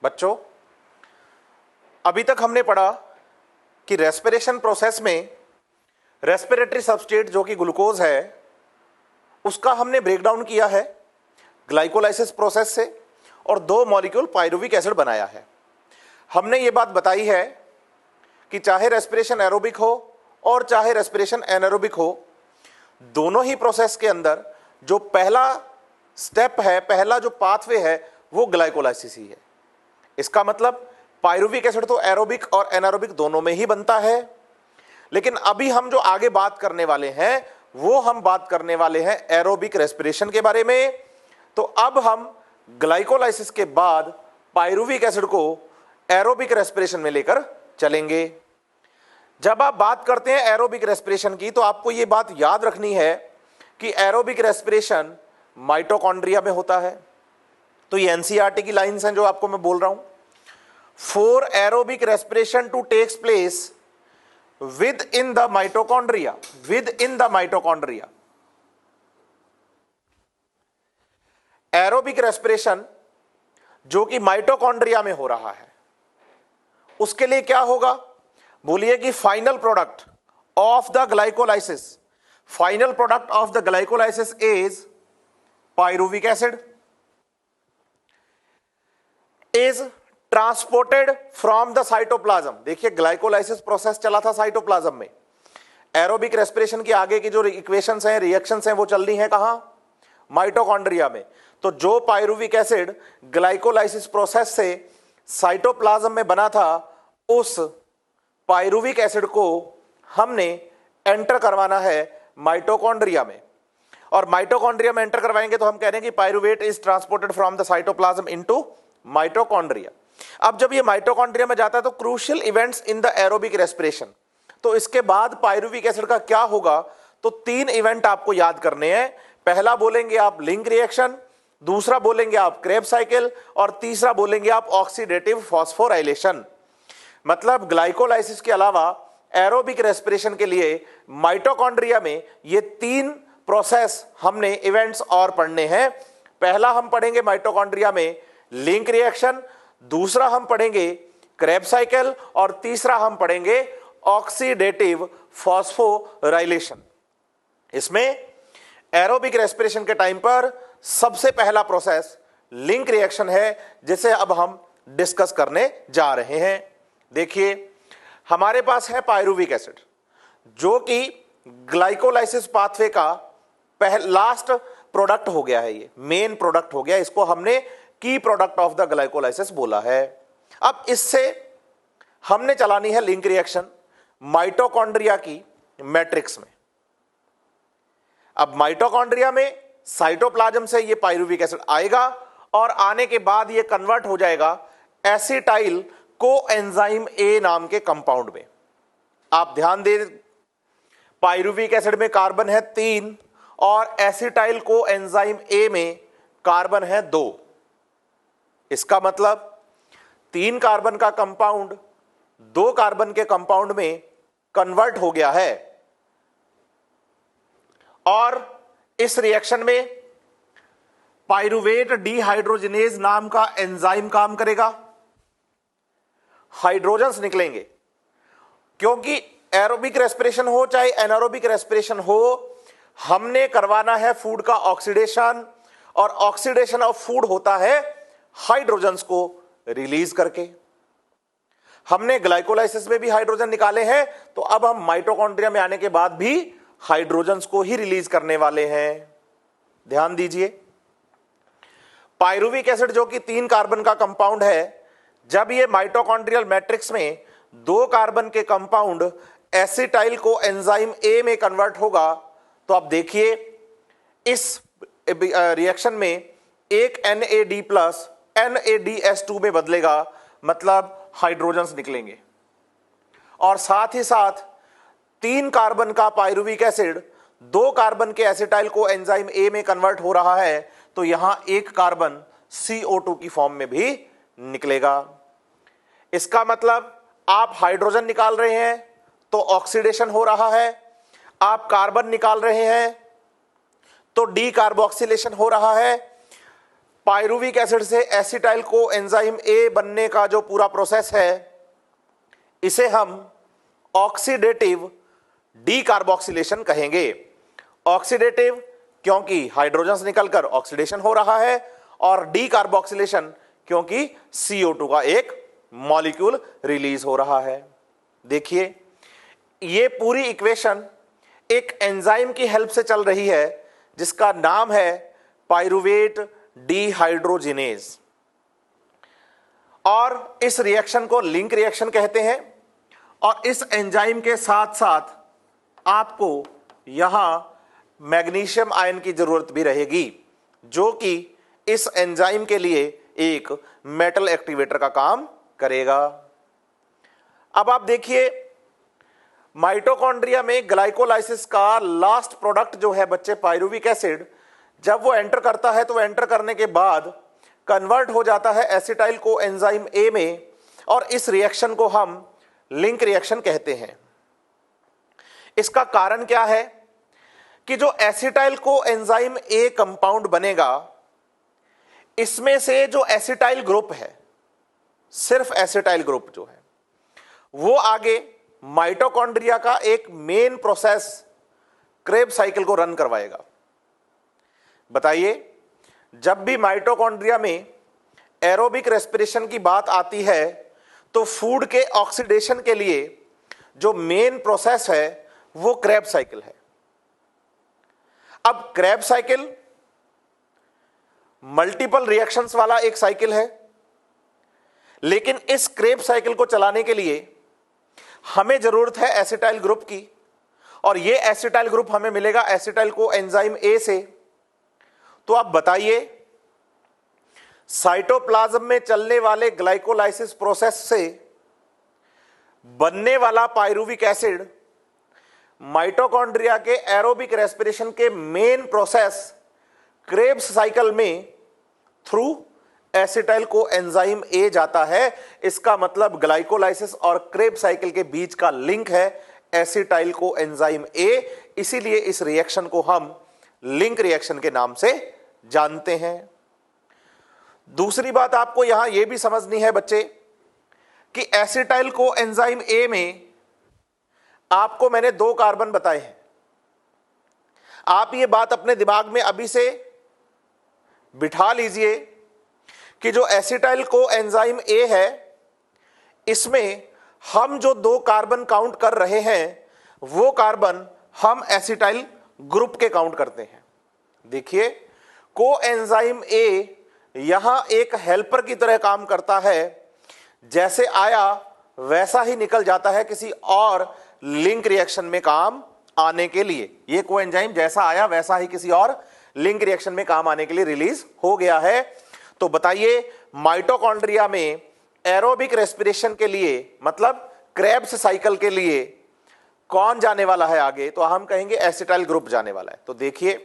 बच्चों, अभी तक हमने पढ़ा कि रेस्पिरेशन प्रोसेस में रेस्पिरेटरी सबस्ट्रेट जो कि ग्लूकोज है उसका हमने ब्रेकडाउन किया है ग्लाइकोलाइसिस प्रोसेस से और 2 मॉलिक्यूल पायरुविक एसिड बनाया है। हमने ये बात बताई है कि चाहे रेस्पिरेशन एरोबिक हो और चाहे रेस्पिरेशन एनारोबिक हो, दोनों ही प्रोसेस के अंदर जो पहला स्टेप है, पहला जो पाथवे है, वो ग्लाइकोलाइसिस ही है। इसका मतलब पायरुविक एसिड तो एरोबिक और एनारोबिक दोनों में ही बनता है। लेकिन अभी हम जो आगे बात करने वाले हैं वो हम बात करने वाले हैं एरोबिक रेस्पिरेशन के बारे में। तो अब हम ग्लाइकोलाइसिस के बाद पायरुविक एसिड को एरोबिक रेस्पिरेशन में लेकर चलेंगे। जब आप बात करते हैं एरोबिक रेस्पिरेशन की तो आपको यह बात याद रखनी है कि एरोबिक रेस्पिरेशन माइटोकॉन्ड्रिया में होता है। तो ये एनसीईआरटी की लाइंस हैं जो आपको मैं बोल रहा हूं। For aerobic respiration to takes place within the mitochondria, within the mitochondria, aerobic respiration जो कि माइटोकॉन्ड्रिया में हो रहा है उसके लिए क्या होगा? बोलिए कि final product of the glycolysis, final product of the glycolysis is pyruvic acid is transported from the cytoplasm. देखिए ग्लाइकोलाइसिस प्रोसेस चला था साइटोप्लाज्म में। एरोबिक रेस्पिरेशन की आगे की जो इक्वेशंस हैं, रिएक्शंस हैं, वो चल रही हैं कहां? माइटोकॉन्ड्रिया में। तो जो पायरुविक एसिड ग्लाइकोलाइसिस प्रोसेस से साइटोप्लाज्म में बना था, उस पायरुविक एसिड को हमने एंटर करवाना है माइटोकॉन्ड्रिया में। और माइटोकॉन्ड्रिया में एंटर करवाएंगे तो हम कह रहे हैं कि pyruvate is transported from the cytoplasm into mitochondria. अब जब ये माइटोकॉन्ड्रिया में जाता है तो crucial events in the aerobic respiration, तो इसके बाद पायरुविक एसिड का क्या होगा? तो 3 इवेंट आपको याद करने हैं। पहला बोलेंगे आप लिंक रिएक्शन, दूसरा बोलेंगे आप क्रेब्स साइकिल और तीसरा बोलेंगे आप ऑक्सीडेटिव फॉस्फोराइलेशन। मतलब ग्लाइकोलाइसिस के अलावा एरोबिक रेस्पिरेशन के लिए माइटोकॉन्ड्रिया में ये 3 प्रोसेस हमने इवेंट्स और पढ़ने हैं। पहला हम पढ़ेंगे माइटोकॉन्ड्रिया में लिंक रिएक्शन, दूसरा हम पढ़ेंगे क्रेब्स साइकिल और तीसरा हम पढ़ेंगे ऑक्सीडेटिव फॉस्फोराइलेशन। इसमें एरोबिक रेस्पिरेशन के टाइम पर सबसे पहला प्रोसेस लिंक रिएक्शन है, जिसे अब हम डिस्कस करने जा रहे हैं। देखिए हमारे पास है पायरुविक एसिड जो कि ग्लाइकोलाइसिस पाथवे का लास्ट प्रोडक्ट हो गया है, ये मेन प्रोडक्ट हो गया। इसको हमने की प्रोडक्ट ऑफ द ग्लाइकोलाइसिस बोला है। अब इससे हमने चलानी है लिंक रिएक्शन माइटोकॉन्ड्रिया की मैट्रिक्स में। अब माइटोकॉन्ड्रिया में साइटोप्लाज्म से ये पायरुविक एसिड आएगा और आने के बाद ये कन्वर्ट हो जाएगा एसिटाइल कोएंजाइम ए नाम के कंपाउंड में। आप ध्यान दें, पायरुविक एसिड में कार्बन है 3 और एसिटाइल कोएंजाइम ए में कार्बन है 2। इसका मतलब 3 कार्बन का कंपाउंड 2 कार्बन के कंपाउंड में कन्वर्ट हो गया है। और इस रिएक्शन में पायरुवेट डीहाइड्रोजिनेज नाम का एंजाइम काम करेगा, हाइड्रोजन्स निकलेंगे। क्योंकि एरोबिक रेस्पिरेशन हो चाहे एनारोबिक रेस्पिरेशन हो, हमने करवाना है फूड का ऑक्सीडेशन, और ऑक्सीडेशन ऑफ फूड होता है हाइड्रोजन्स को रिलीज करके। हमने ग्लाइकोलाइसिस में भी हाइड्रोजन निकाले हैं, तो अब हम माइटोकॉन्ड्रिया में आने के बाद भी हाइड्रोजन्स को ही रिलीज करने वाले हैं। ध्यान दीजिए, पायरुविक एसिड जो कि 3 कार्बन का कंपाउंड है, जब ये माइटोकॉन्ड्रियल मैट्रिक्स में 2 कार्बन के compound acetyl co enzyme A में कन्वर्ट होगा, तो आप देखिए इस रिएक्शन में एक NAD प्लस NADS2 में बदलेगा, मतलब हाइड्रोजन्स निकलेंगे। और साथ ही साथ 3 कार्बन का पायरुविक एसिड 2 कार्बन के एसिटाइल को एंजाइम ए में कन्वर्ट हो रहा है, तो यहां 1 कार्बन CO2 की फॉर्म में भी निकलेगा। इसका मतलब आप हाइड्रोजन निकाल रहे हैं तो ऑक्सीडेशन हो रहा है, आप कार्बन निकाल रहे हैं तो डी कार्बोक्सिलेशन हो रहा है। पायरुविक एसिड से एसिटाइल को एंजाइम ए बनने का जो पूरा प्रोसेस है इसे हम ऑक्सीडेटिव डीकार्बोक्सिलेशन कहेंगे। ऑक्सीडेटिव क्योंकि हाइड्रोजन निकलकर ऑक्सीडेशन हो रहा है, और डीकार्बोक्सिलेशन क्योंकि CO2 का एक मॉलिक्यूल रिलीज हो रहा है। देखिए ये पूरी इक्वेशन एक एंजाइम की हेल्प से चल रही है जिसका नाम है पायरुवेट डिहाइड्रोजिनेज, और इस रिएक्शन को लिंक रिएक्शन कहते हैं। और इस एंजाइम के साथ साथ आपको यहां मैग्नीशियम आयन की जरूरत भी रहेगी, जो कि इस एंजाइम के लिए एक मेटल एक्टिवेटर का काम करेगा। अब आप देखिए माइटोकॉन्ड्रिया में ग्लाइकोलाइसिस का लास्ट प्रोडक्ट जो है बच्चे पायरुविक एसिड, जब वो एंटर करता है तो एंटर करने के बाद कन्वर्ट हो जाता है एसिटाइल को एंजाइम ए में, और इस रिएक्शन को हम लिंक रिएक्शन कहते हैं। इसका कारण क्या है कि जो acetyl co enzyme A compound बनेगा, इसमें से जो एसिटाइल ग्रुप है, सिर्फ एसिटाइल ग्रुप जो है, वो आगे माइटोकॉन्ड्रिया का एक मेन प्रोसेस क्रेब्स साइकिल को रन करवाएगा। बताइए, जब भी माइटोकॉन्ड्रिया में एरोबिक रेस्पिरेशन की बात आती है तो फूड के ऑक्सीडेशन के लिए जो मेन प्रोसेस है वो क्रेब्स साइकिल है। अब क्रेब्स साइकिल मल्टीपल रिएक्शंस वाला एक साइकिल है, लेकिन इस क्रेब्स साइकिल को चलाने के लिए हमें जरूरत है एसिटाइल ग्रुप की, और ये एसिटाइल ग्रुप हमें मिलेगा एसिटाइल को एंजाइम ए से। तो आप बताइए, साइटोप्लाज्म में चलने वाले ग्लाइकोलाइसिस प्रोसेस से बनने वाला पायरुविक एसिड माइटोकॉन्ड्रिया के एरोबिक रेस्पिरेशन के मेन प्रोसेस क्रेब्स साइकिल में through acetyl co enzyme A जाता है। इसका मतलब ग्लाइकोलाइसिस और क्रेब्स साइकिल के बीच का लिंक है एसिटाइल को एंजाइम ए, इसीलिए इस रिएक्शन को हम लिंक रिएक्शन के नाम से जानते हैं। दूसरी बात आपको यहां यह भी समझनी है बच्चे कि एसिटाइल को एंजाइम ए में आपको मैंने 2 कार्बन बताए हैं। आप ये बात अपने दिमाग में अभी से बिठा लीजिए कि जो एसिटाइल को एंजाइम ए है, इसमें हम जो 2 कार्बन काउंट कर रहे हैं वो कार्बन हम एसिटाइल ग्रुप के काउंट करते हैं। देखिए, को एंजाइम ए यहां एक हेल्पर की तरह काम करता है, जैसे आया वैसा ही निकल जाता है किसी और लिंक रिएक्शन में काम आने के लिए। ये कोएंजाइम जैसा आया वैसा ही किसी और लिंक रिएक्शन में काम आने के लिए रिलीज हो गया है। तो बताइए, माइटोकॉन्ड्रिया में एरोबिक रेस्पिरेशन के लिए, मतलब क्रेब्स साइकिल के लिए कौन जाने वाला है आगे? तो हम कहेंगे एसिटाइल ग्रुप जाने वाला है। तो देखिए,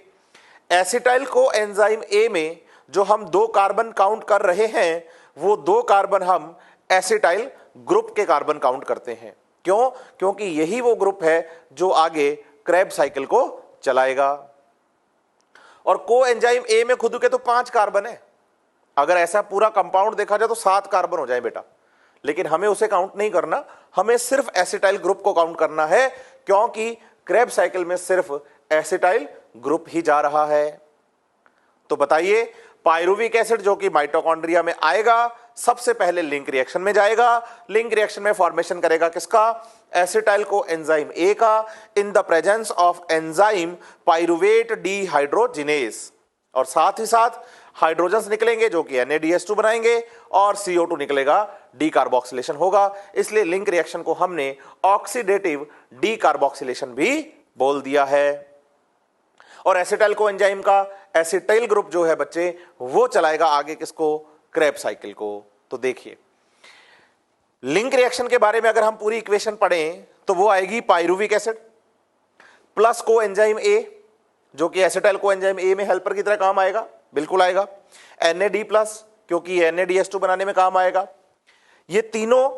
एसिटाइल को एंजाइम ए में जो हम 2 कार्बन काउंट कर रहे हैं, वो 2 कार्बन हम एसिटाइल ग्रुप के कार्बन काउंट करते हैं। क्यों? क्योंकि यही वो ग्रुप है जो आगे क्रेब्स साइकिल को चलाएगा। और को एंजाइम ए में खुद के तो 5 कार्बन है। अगर ऐसा पूरा कंपाउंड देखा जाए तो 7 कार्बन हो जाए बेटा, लेकिन हमें उसे काउंट नहीं करना, हमें सिर्फ एसिटाइल ग्रुप को काउंट करना है, क्योंकि क्रेब्स साइकिल में सिर्फ एसिटाइल ग्रुप ही जा रहा है। तो बताइए, पायरुविक एसिड जो कि माइटोकॉन्ड्रिया में आएगा, सबसे पहले लिंक रिएक्शन में जाएगा। लिंक रिएक्शन में फॉर्मेशन करेगा किसका? एसिटाइल को एंजाइम ए का, in the presence of enzyme pyruvate dehydrogenase. और साथ ही साथ हाइड्रोजन्स निकलेंगे जो कि NaDH2 बनाएंगे, और CO2 निकलेगा, डीकार्बोक्सिलेशन होगा। इसलिए लिंक रिएक्शन को हमने ऑक्सीडेटिव डीकार्बोक्सिलेशन भी बोल दिया है। और एसिटाइल को एंजाइम का एसिटाइल ग्रुप जो है बच्चे, वो चलाएगा आगे किसको? क्रेब्स साइकिल को। तो देखिए, लिंक रिएक्शन के बारे में अगर हम पूरी इक्वेशन पढ़ें तो वो आएगी पायरुविक एसिड प्लस को एंजाइम ए, जो कि एसिटाइल को एंजाइम ए में हेल्पर की तरह काम आएगा, बिल्कुल आएगा। NAD प्लस, क्योंकि NaDH2 बनाने में काम आएगा। ये तीनों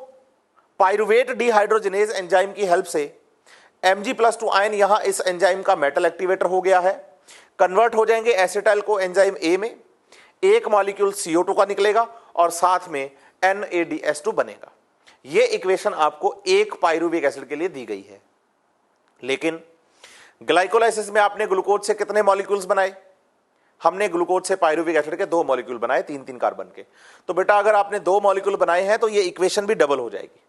पायरुवेट डिहाइड्रोजिनेज एंजाइम की हेल्प से Mg+2 आयन यहां इस एंजाइम का मेटल एक्टिवेटर हो गया है, कन्वर्ट हो जाएंगे एसिटाइल को एंजाइम ए में। एक मॉलिक्यूल CO2 का निकलेगा और साथ में NADS2 बनेगा। यह इक्वेशन आपको एक पाइरुविक एसिड के लिए दी गई है। लेकिन ग्लाइकोलाइसिस में आपने ग्लूकोज से कितने मॉलिक्यूल्स बनाए? हमने ग्लूकोज से पाइरुविक एसिड के 2 मॉलिक्यूल बनाए, 3-3 कार्बन के। तो बेटा अगर आपने 2 मॉलिक्यूल बनाए हैं तो ये इक्वेशन भी डबल हो जाएगी।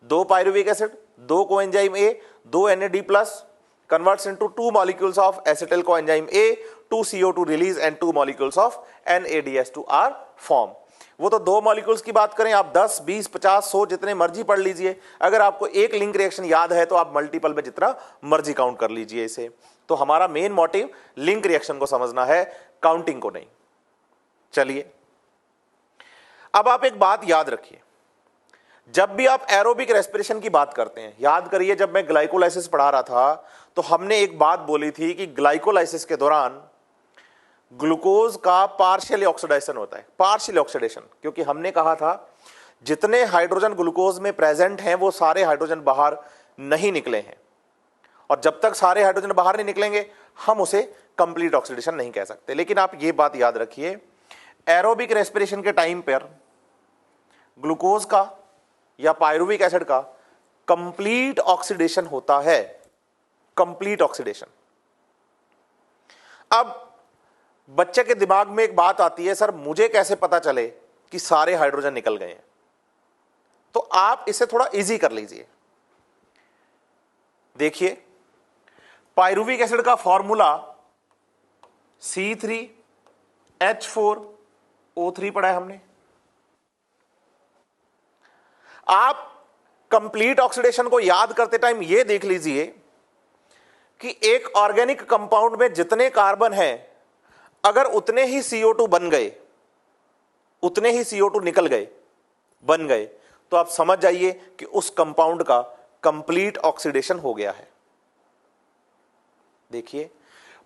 2 pyruvic acid, 2 coenzyme A, 2 NAD+ converts into 2 molecules of acetyl coenzyme A, 2 CO2 release and 2 molecules of NADS2 are formed। वो तो 2 मॉलिक्यूल्स की बात करें, आप 10, 20, 50, 100 जितने मर्जी पढ़ लीजिए। अगर आपको एक लिंक रिएक्शन याद है तो आप मल्टीपल में जितना मर्जी काउंट कर लीजिए इसे। तो हमारा मेन मोटिव लिंक रिएक्शन को समझना है, काउंटिंग को नहीं। चलिए अब आप एक बात याद रखिए, जब भी आप एरोबिक रेस्पिरेशन की बात करते हैं, याद करिए जब मैं ग्लाइकोलाइसिस पढ़ा रहा था तो हमने एक बात बोली थी कि ग्लाइकोलाइसिस के दौरान ग्लूकोज का पार्शियल ऑक्सीडेशन होता है। पार्शियल ऑक्सीडेशन क्योंकि हमने कहा था जितने हाइड्रोजन ग्लूकोज में प्रेजेंट हैं वो सारे हाइड्रोजन बाहर नहीं निकले हैं, और जब तक सारे हाइड्रोजन बाहर नहीं निकलेंगे हम उसे कंप्लीट ऑक्सीडेशन नहीं कह सकते। लेकिन आप ये बात याद रखिए, एरोबिक रेस्पिरेशन के टाइम पर ग्लूकोज का या पाइरुविक एसिड का कंप्लीट ऑक्सीडेशन होता है, कंप्लीट ऑक्सीडेशन। अब बच्चे के दिमाग में एक बात आती है, सर मुझे कैसे पता चले कि सारे हाइड्रोजन निकल गए हैं? तो आप इसे थोड़ा इजी कर लीजिए। देखिए पाइरुविक एसिड का फॉर्मूला C3H4O3 पढ़ा है हमने। आप कंप्लीट ऑक्सीडेशन को याद करते टाइम यह देख लीजिए कि एक ऑर्गेनिक कंपाउंड में जितने कार्बन हैं, अगर उतने ही CO2 बन गए, उतने ही CO2 निकल गए, बन गए, तो आप समझ जाइए कि उस कंपाउंड का कंप्लीट ऑक्सीडेशन हो गया है। देखिए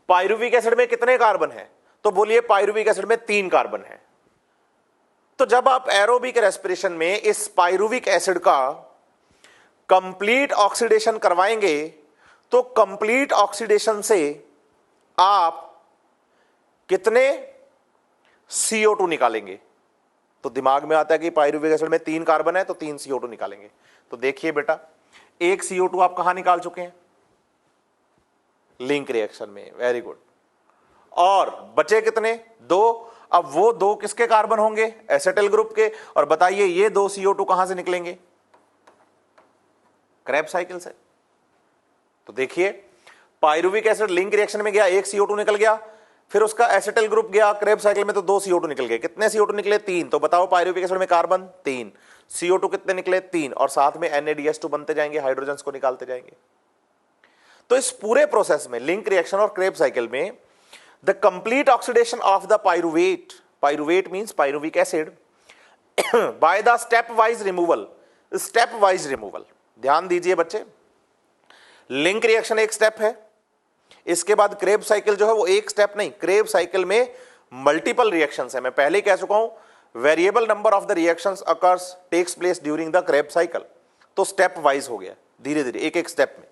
पाइरुविक एसिड में कितने कार्बन हैं? तो बोलिए पाइरुविक एसिड में 3 कार्बन हैं। तो जब आप एरोबिक रेस्पिरेशन में इस पाइरुविक एसिड का कंप्लीट ऑक्सीडेशन करवाएंगे तो कंप्लीट ऑक्सीडेशन से आप कितने CO2 निकालेंगे? तो दिमाग में आता है कि पाइरुविक एसिड में 3 कार्बन है तो 3 CO2 निकालेंगे। तो देखिए बेटा, एक CO2 आप कहां निकाल चुके हैं? लिंक रिएक्शन में। Very good. और बचे कितने? 2। अब वो 2 किसके कार्बन होंगे? एसिटिल ग्रुप के। और बताइए ये 2 CO2 कहां से निकलेंगे? क्रेब्स साइकिल से। तो देखिए पाइरुविक एसिड लिंक रिएक्शन में गया, 1 CO2 निकल गया, फिर उसका एसिटिल ग्रुप गया क्रेब्स साइकिल में तो 2 CO2 निकल गए। कितने CO2 निकले? 3। तो बताओ पाइरुविक एसिड में कार्बन 3, CO2 कितने निकले? 3, और साथ में NADS2 बनते जाएंगे, हाइड्रोजन्स को निकालते जाएंगे। तो इस पूरे प्रोसेस में लिंक रिएक्शन और क्रेब्स साइकिल में the complete oxidation of the pyruvate, pyruvate means pyruvic acid, by the step wise removal, step wise removal. ध्यान दीजिए बच्चे, लिंक रिएक्शन एक स्टेप है, इसके बाद क्रेब्स साइकिल जो है वो एक स्टेप नहीं, क्रेब्स साइकिल में मल्टीपल रिएक्शंस है। मैं पहले ही कह चुका हूं variable number of the reactions occurs takes place during the Krebs cycle. तो स्टेप वाइज हो गया, धीरे धीरे एक एक स्टेप में।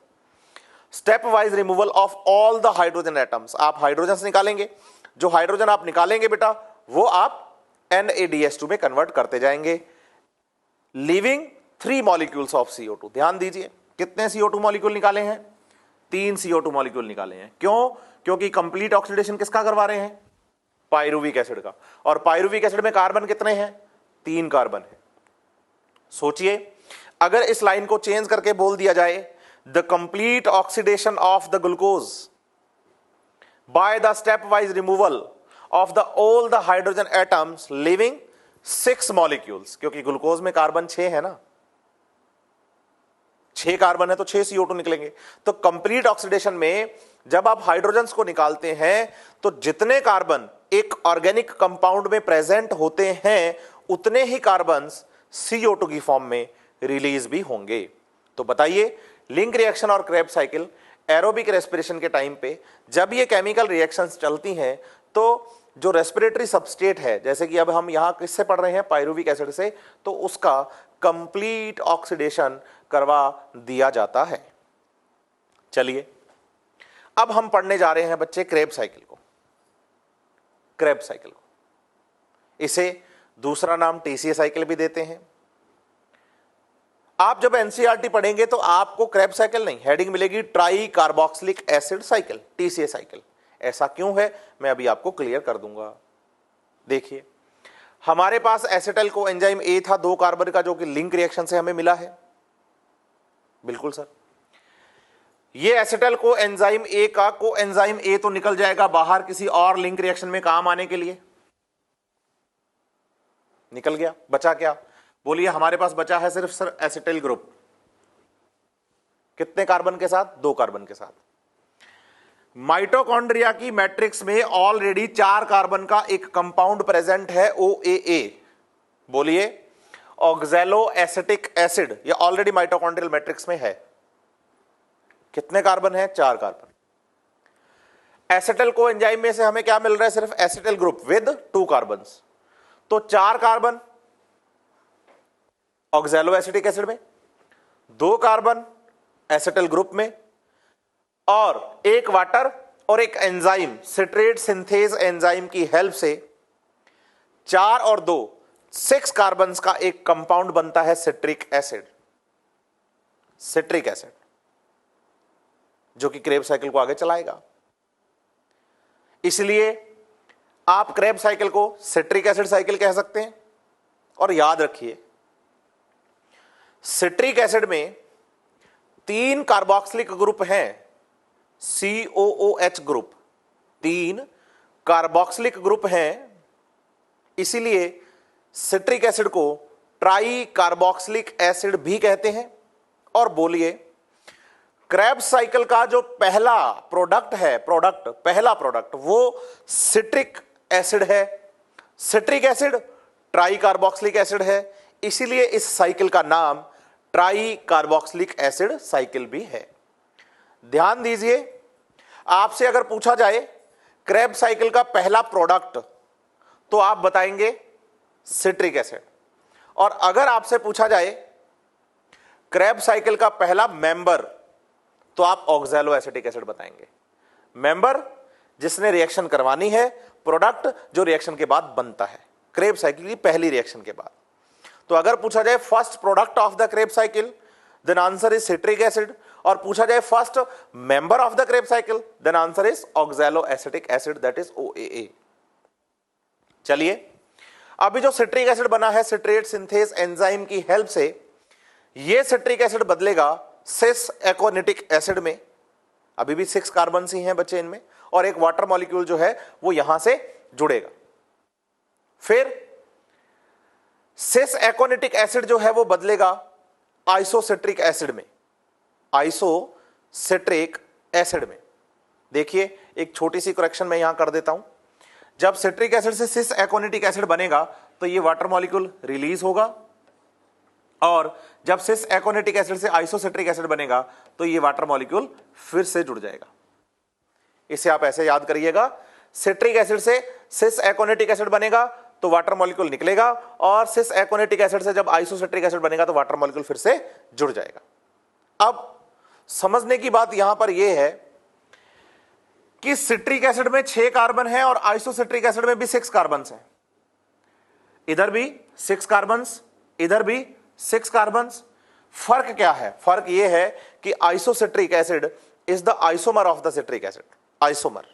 Step wise removal of all the hydrogen atoms, आप हाइड्रोजन निकालेंगे, जो हाइड्रोजन आप निकालेंगे बेटा वो आप NADS2 में कन्वर्ट करते जाएंगे, लीविंग 3 मॉलिक्यूल्स ऑफ CO2। ध्यान दीजिए कितने CO2 मॉलिक्यूल निकाले हैं? 3 CO2 मॉलिक्यूल निकाले हैं। क्यों? क्योंकि कंप्लीट ऑक्सीडेशन किसका करवा रहे हैं? पाइरुविक एसिड का। और पाइरुविक एसिड में कार्बन कितने हैं? 3 कार्बन है। सोचिए अगर इस लाइन को चेंज करके बोल दिया जाए the complete oxidation of the glucose by the step wise removal of the all the hydrogen atoms living 6 molecules, क्योंकि ग्लूकोज में कार्बन 6 है ना, 6 कार्बन है तो 6 CO2 निकलेंगे। तो कंप्लीट ऑक्सीडेशन में जब आप हाइड्रोजन्स को निकालते हैं तो जितने कार्बन एक ऑर्गेनिक कंपाउंड में प्रेजेंट होते हैं उतने ही कार्बन्स CO2 की फॉर्म में रिलीज भी होंगे। तो बताइए लिंक रिएक्शन और क्रेब्स साइकिल एरोबिक रेस्पिरेशन के टाइम पे जब ये केमिकल रिएक्शंस चलती हैं तो जो रेस्पिरेटरी सबस्टेट है, जैसे कि अब हम यहां किससे पढ़ रहे हैं? पाइरुविक एसिड से, तो उसका कंप्लीट ऑक्सीडेशन करवा दिया जाता है। चलिए अब हम पढ़ने जा रहे हैं बच्चे क्रेब्स साइकिल को। क्रेब्स साइकिल को इसे दूसरा नाम टीसीए साइकिल भी देते हैं। आप जब एनसीईआरटी पढ़ेंगे तो आपको क्रेब्स साइकिल नहीं, हेडिंग मिलेगी try carboxylic acid cycle, TCA cycle. ऐसा क्यों है मैं अभी आपको क्लियर कर दूंगा। देखिए, हमारे पास एसिटाइल को एंजाइम ए था 2 कार्बन का, जो कि लिंक रिएक्शन से हमें मिला है। बिल्कुल सर, ये एसिटाइल को एंजाइम ए का को एंजाइम ए तो निकल जाएगा बाहर किसी और लिंक रिएक्शन में काम आने के लिए, निकल गया। बचा क्या? बोलिए, हमारे पास बचा है सिर्फ सर एसिटाइल ग्रुप। कितने कार्बन के साथ? 2 कार्बन के साथ। माइटोकॉन्ड्रिया की मैट्रिक्स में ऑलरेडी 4 कार्बन का एक कंपाउंड प्रेजेंट है, OAA। बोलिए, ऑक्सैलो एसिटिक एसिड, ये ऑलरेडी माइटोकॉन्ड्रियल मैट्रिक्स में है। कितने कार्बन है? 4 कार्बन। एसिटाइल को एंजाइम में से हमें क्या मिल रहा है? सिर्फ एसिटाइल ग्रुप विद 2 कार्बन। तो 4 कार्बन ऑक्सैलो एसिटिक एसिड में, 2 कार्बन एसिटाइल ग्रुप में, और 1 वाटर और एक एंजाइम सिट्रेट सिंथेज एंजाइम की हेल्प से 4 और 2 6 कार्बन का एक कंपाउंड बनता है सिट्रिक एसिड। सिट्रिक एसिड जो कि क्रेब्स साइकिल को आगे चलाएगा। इसलिए आप क्रेब्स साइकिल को सिट्रिक एसिड साइकिल कह सकते हैं। और याद रखिए, सिट्रिक एसिड में 3 कार्बोक्सिलिक ग्रुप हैं, COOH ग्रुप, 3 कार्बोक्सिलिक ग्रुप हैं। इसीलिए सिट्रिक एसिड को ट्राई कार्बोक्सिलिक एसिड भी कहते हैं। और बोलिए, क्रेब्स साइकिल का जो पहला प्रोडक्ट है, पहला प्रोडक्ट वो सिट्रिक एसिड है। Citric acid try carboxylic acid है, इसीलिए इस साइकिल का नाम ट्राई कार्बोक्सिलिक एसिड साइकिल भी है। ध्यान दीजिए, आपसे अगर पूछा जाए क्रेब्स साइकिल का पहला प्रोडक्ट, तो आप बताएंगे सिट्रिक एसिड। और अगर आपसे पूछा जाए क्रेब्स साइकिल का पहला मेंबर, तो आप ऑक्सैलो एसिटिक एसिड बताएंगे। मेंबर जिसने रिएक्शन करवानी है, प्रोडक्ट जो रिएक्शन के बाद बनता है, क्रेब्स साइकिल की पहली रिएक्शन के बाद। तो अगर पूछा जाए first product of the Krebs cycle, then answer is citric acid. और पूछा जाए first member of the Krebs cycle, then answer is oxaloacetic acid, that is OAA। चलिए, अभी जो सिट्रिक एसिड बना है सिट्रेट सिंथेज एंजाइम की help से, यह सिट्रिक एसिड बदलेगा सिस एकोनिटिक एसिड में। अभी भी 6 कार्बन ही हैं बच्चे इनमें, और एक वाटर मॉलिक्यूल जो है वो यहां से जुड़ेगा। फिर सिस एकोनिटिक एसिड जो है वो बदलेगा आइसोसिट्रिक एसिड में, आइसोसिट्रिक एसिड में। देखिए, एक छोटी सी करेक्शन मैं यहां कर देता हूं। जब सिट्रिक एसिड से सिस एकोनिटिक एसिड बनेगा तो ये वाटर मॉलिक्यूल रिलीज होगा, और जब सिस एकोनिटिक एसिड से आइसोसिट्रिक एसिड बनेगा तो ये वाटर मॉलिक्यूल फिर से जुड़ जाएगा। इसे आप ऐसे याद करिएगा, सिट्रिक एसिड से सिस एकोनिटिक एसिड बनेगा तो वाटर मॉलिक्यूल निकलेगा, और सिस एकोनिटिक एसिड से जब आइसोसिट्रिक एसिड बनेगा तो वाटर मॉलिक्यूल फिर से जुड़ जाएगा। अब समझने की बात यहां पर यह है कि सिट्रिक एसिड में 6 कार्बन है और आइसोसिट्रिक एसिड में भी 6 कार्बन हैं। इधर भी 6 कार्बन, इधर भी 6 कार्बन। फर्क क्या है? फर्क यह है कि isocitric acid is the isomer of the citric acid. Isomer,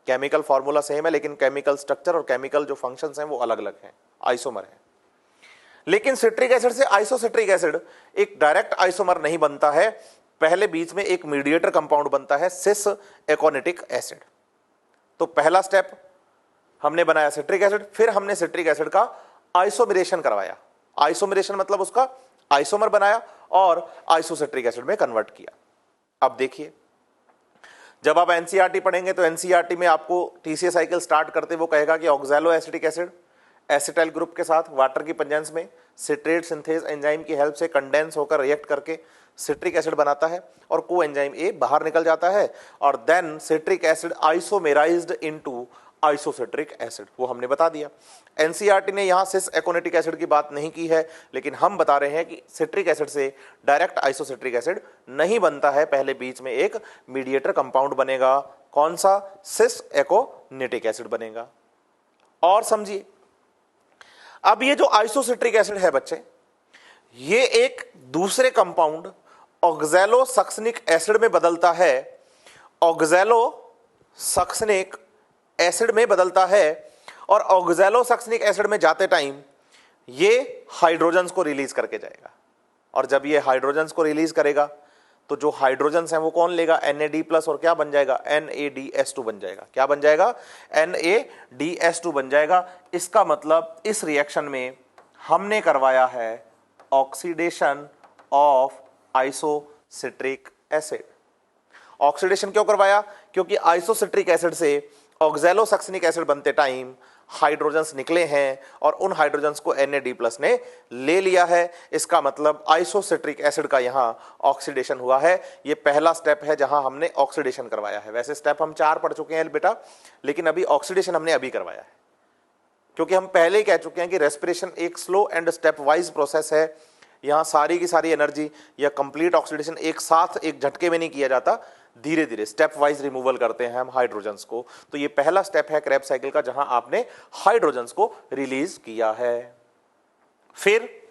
chemical formula same है लेकिन केमिकल स्ट्रक्चर और केमिकल जो फंक्शंस हैं वो अलग अलग हैं, आइसोमर है। लेकिन सिट्रिक एसिड से आइसोसिट्रिक एसिड एक डायरेक्ट आइसोमर नहीं बनता है, पहले बीच में एक मीडिएटर कंपाउंड बनता है सिस एकोनिटिक एसिड। तो पहला स्टेप हमने बनाया सिट्रिक एसिड, फिर हमने सिट्रिक एसिड का आइसोमरेशन करवाया। आइसोमरेशन मतलब उसका आइसोमर बनाया और आइसोसिट्रिक एसिड में कन्वर्ट किया। अब देखिए, जब आप एनसीईआरटी पढ़ेंगे तो एनसीईआरटी में आपको टीसीए साइकिल स्टार्ट करते वो कहेगा कि oxalo acetic acid acetyl group के साथ वाटर की प्रेजेंस में सिट्रेट सिंथेज एंजाइम की हेल्प से कंडेंस होकर रिएक्ट करके सिट्रिक एसिड बनाता है और को एंजाइम ए बाहर निकल जाता है, और then citric acid isomerised into isocitric acid, वो हमने बता दिया। एनसीईआरटी ने यहां सिस एकोनिटिक एसिड की बात नहीं की है, लेकिन हम बता रहे हैं कि सिट्रिक एसिड से डायरेक्ट आइसोसिट्रिक एसिड नहीं बनता है, पहले बीच में एक मीडिएटर कंपाउंड बनेगा। कौन सा? सिस एकोनिटिक एसिड बनेगा। और समझिए, अब ये जो आइसोसिट्रिक एसिड है बच्चे, ये एक दूसरे कंपाउंड ऑक्सैलोसक्सनिक एसिड में बदलता है, ऑक्सैलोसक्सनिक एसिड में बदलता है, और ऑक्सैलोसक्सनिक एसिड में जाते टाइम ये हाइड्रोजन्स को रिलीज करके जाएगा। और जब ये हाइड्रोजन्स को रिलीज करेगा तो जो हाइड्रोजन्स हैं वो कौन लेगा, NAD+ और क्या बन जाएगा, NADS2 बन जाएगा। क्या बन जाएगा, NADS2 बन जाएगा। इसका मतलब इस रिएक्शन में हमने करवाया है oxidation of isocitric acid. Oxidation क्यों करवाया, क्योंकि आइसोसिट्रिक एसिड से ऑक्सैलोसक्सनिक एसिड बनते टाइम हाइड्रोजन्स निकले हैं और उन हाइड्रोजन्स को NAD+ ने ले लिया है। इसका मतलब आइसोसिट्रिक एसिड का यहां ऑक्सीडेशन हुआ है। यह पहला स्टेप है जहां हमने ऑक्सीडेशन करवाया है। वैसे स्टेप हम 4 पढ़ चुके हैं बेटा, लेकिन अभी ऑक्सीडेशन हमने अभी करवाया है, क्योंकि हम पहले ही कह चुके हैं कि रेस्पिरेशन एक slow and step wise process है। यहां सारी की सारी एनर्जी या कंप्लीट ऑक्सीडेशन एक साथ एक झटके में नहीं किया जाता, धीरे धीरे स्टेप वाइज रिमूवल करते हैं हम हाइड्रोजन्स को। तो ये पहला स्टेप है क्रेब्स साइकिल का जहां आपने हाइड्रोजन्स को रिलीज किया है। फिर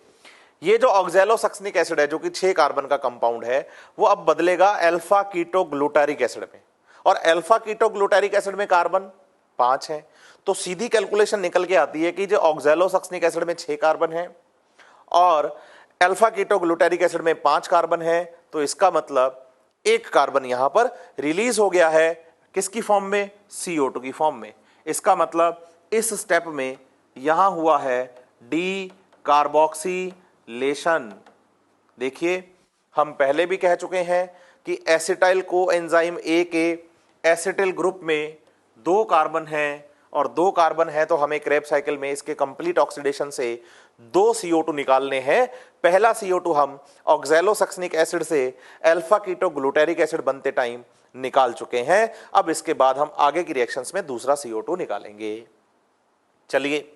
ये जो ऑक्सैलोसक्सनिक एसिड है जो कि 6 कार्बन का कंपाउंड है, वो अब बदलेगा अल्फा कीटोग्लूटारिक एसिड में, और अल्फा कीटोग्लूटारिक एसिड में कार्बन 5 है। तो सीधी कैलकुलेशन निकल के आती है कि जो ऑक्सैलोसक्सनिक एसिड में 6 कार्बन है और अल्फा कीटोग्लूटारिक एसिड में 5 कार्बन है, तो इसका मतलब एक कार्बन यहां पर रिलीज हो गया है, किसकी फॉर्म में, CO2 की फॉर्म में। इसका मतलब इस स्टेप में यहां हुआ है डी कार्बोक्सिलेशन। देखिए हम पहले भी कह चुके हैं कि एसिटाइल कोएंजाइम A के एसिटिल ग्रुप में 2 कार्बन हैं, और 2 कार्बन है तो हमें क्रेब्स साइकिल में इसके कंप्लीट ऑक्सीडेशन से 2 CO2 निकालने हैं। पहला CO2 हम ऑक्सैलोसक्सनिक एसिड से अल्फा कीटोग्लूटारिक एसिड बनते टाइम निकाल चुके हैं। अब इसके बाद हम आगे की रिएक्शंस में दूसरा CO2 निकालेंगे। चलिए,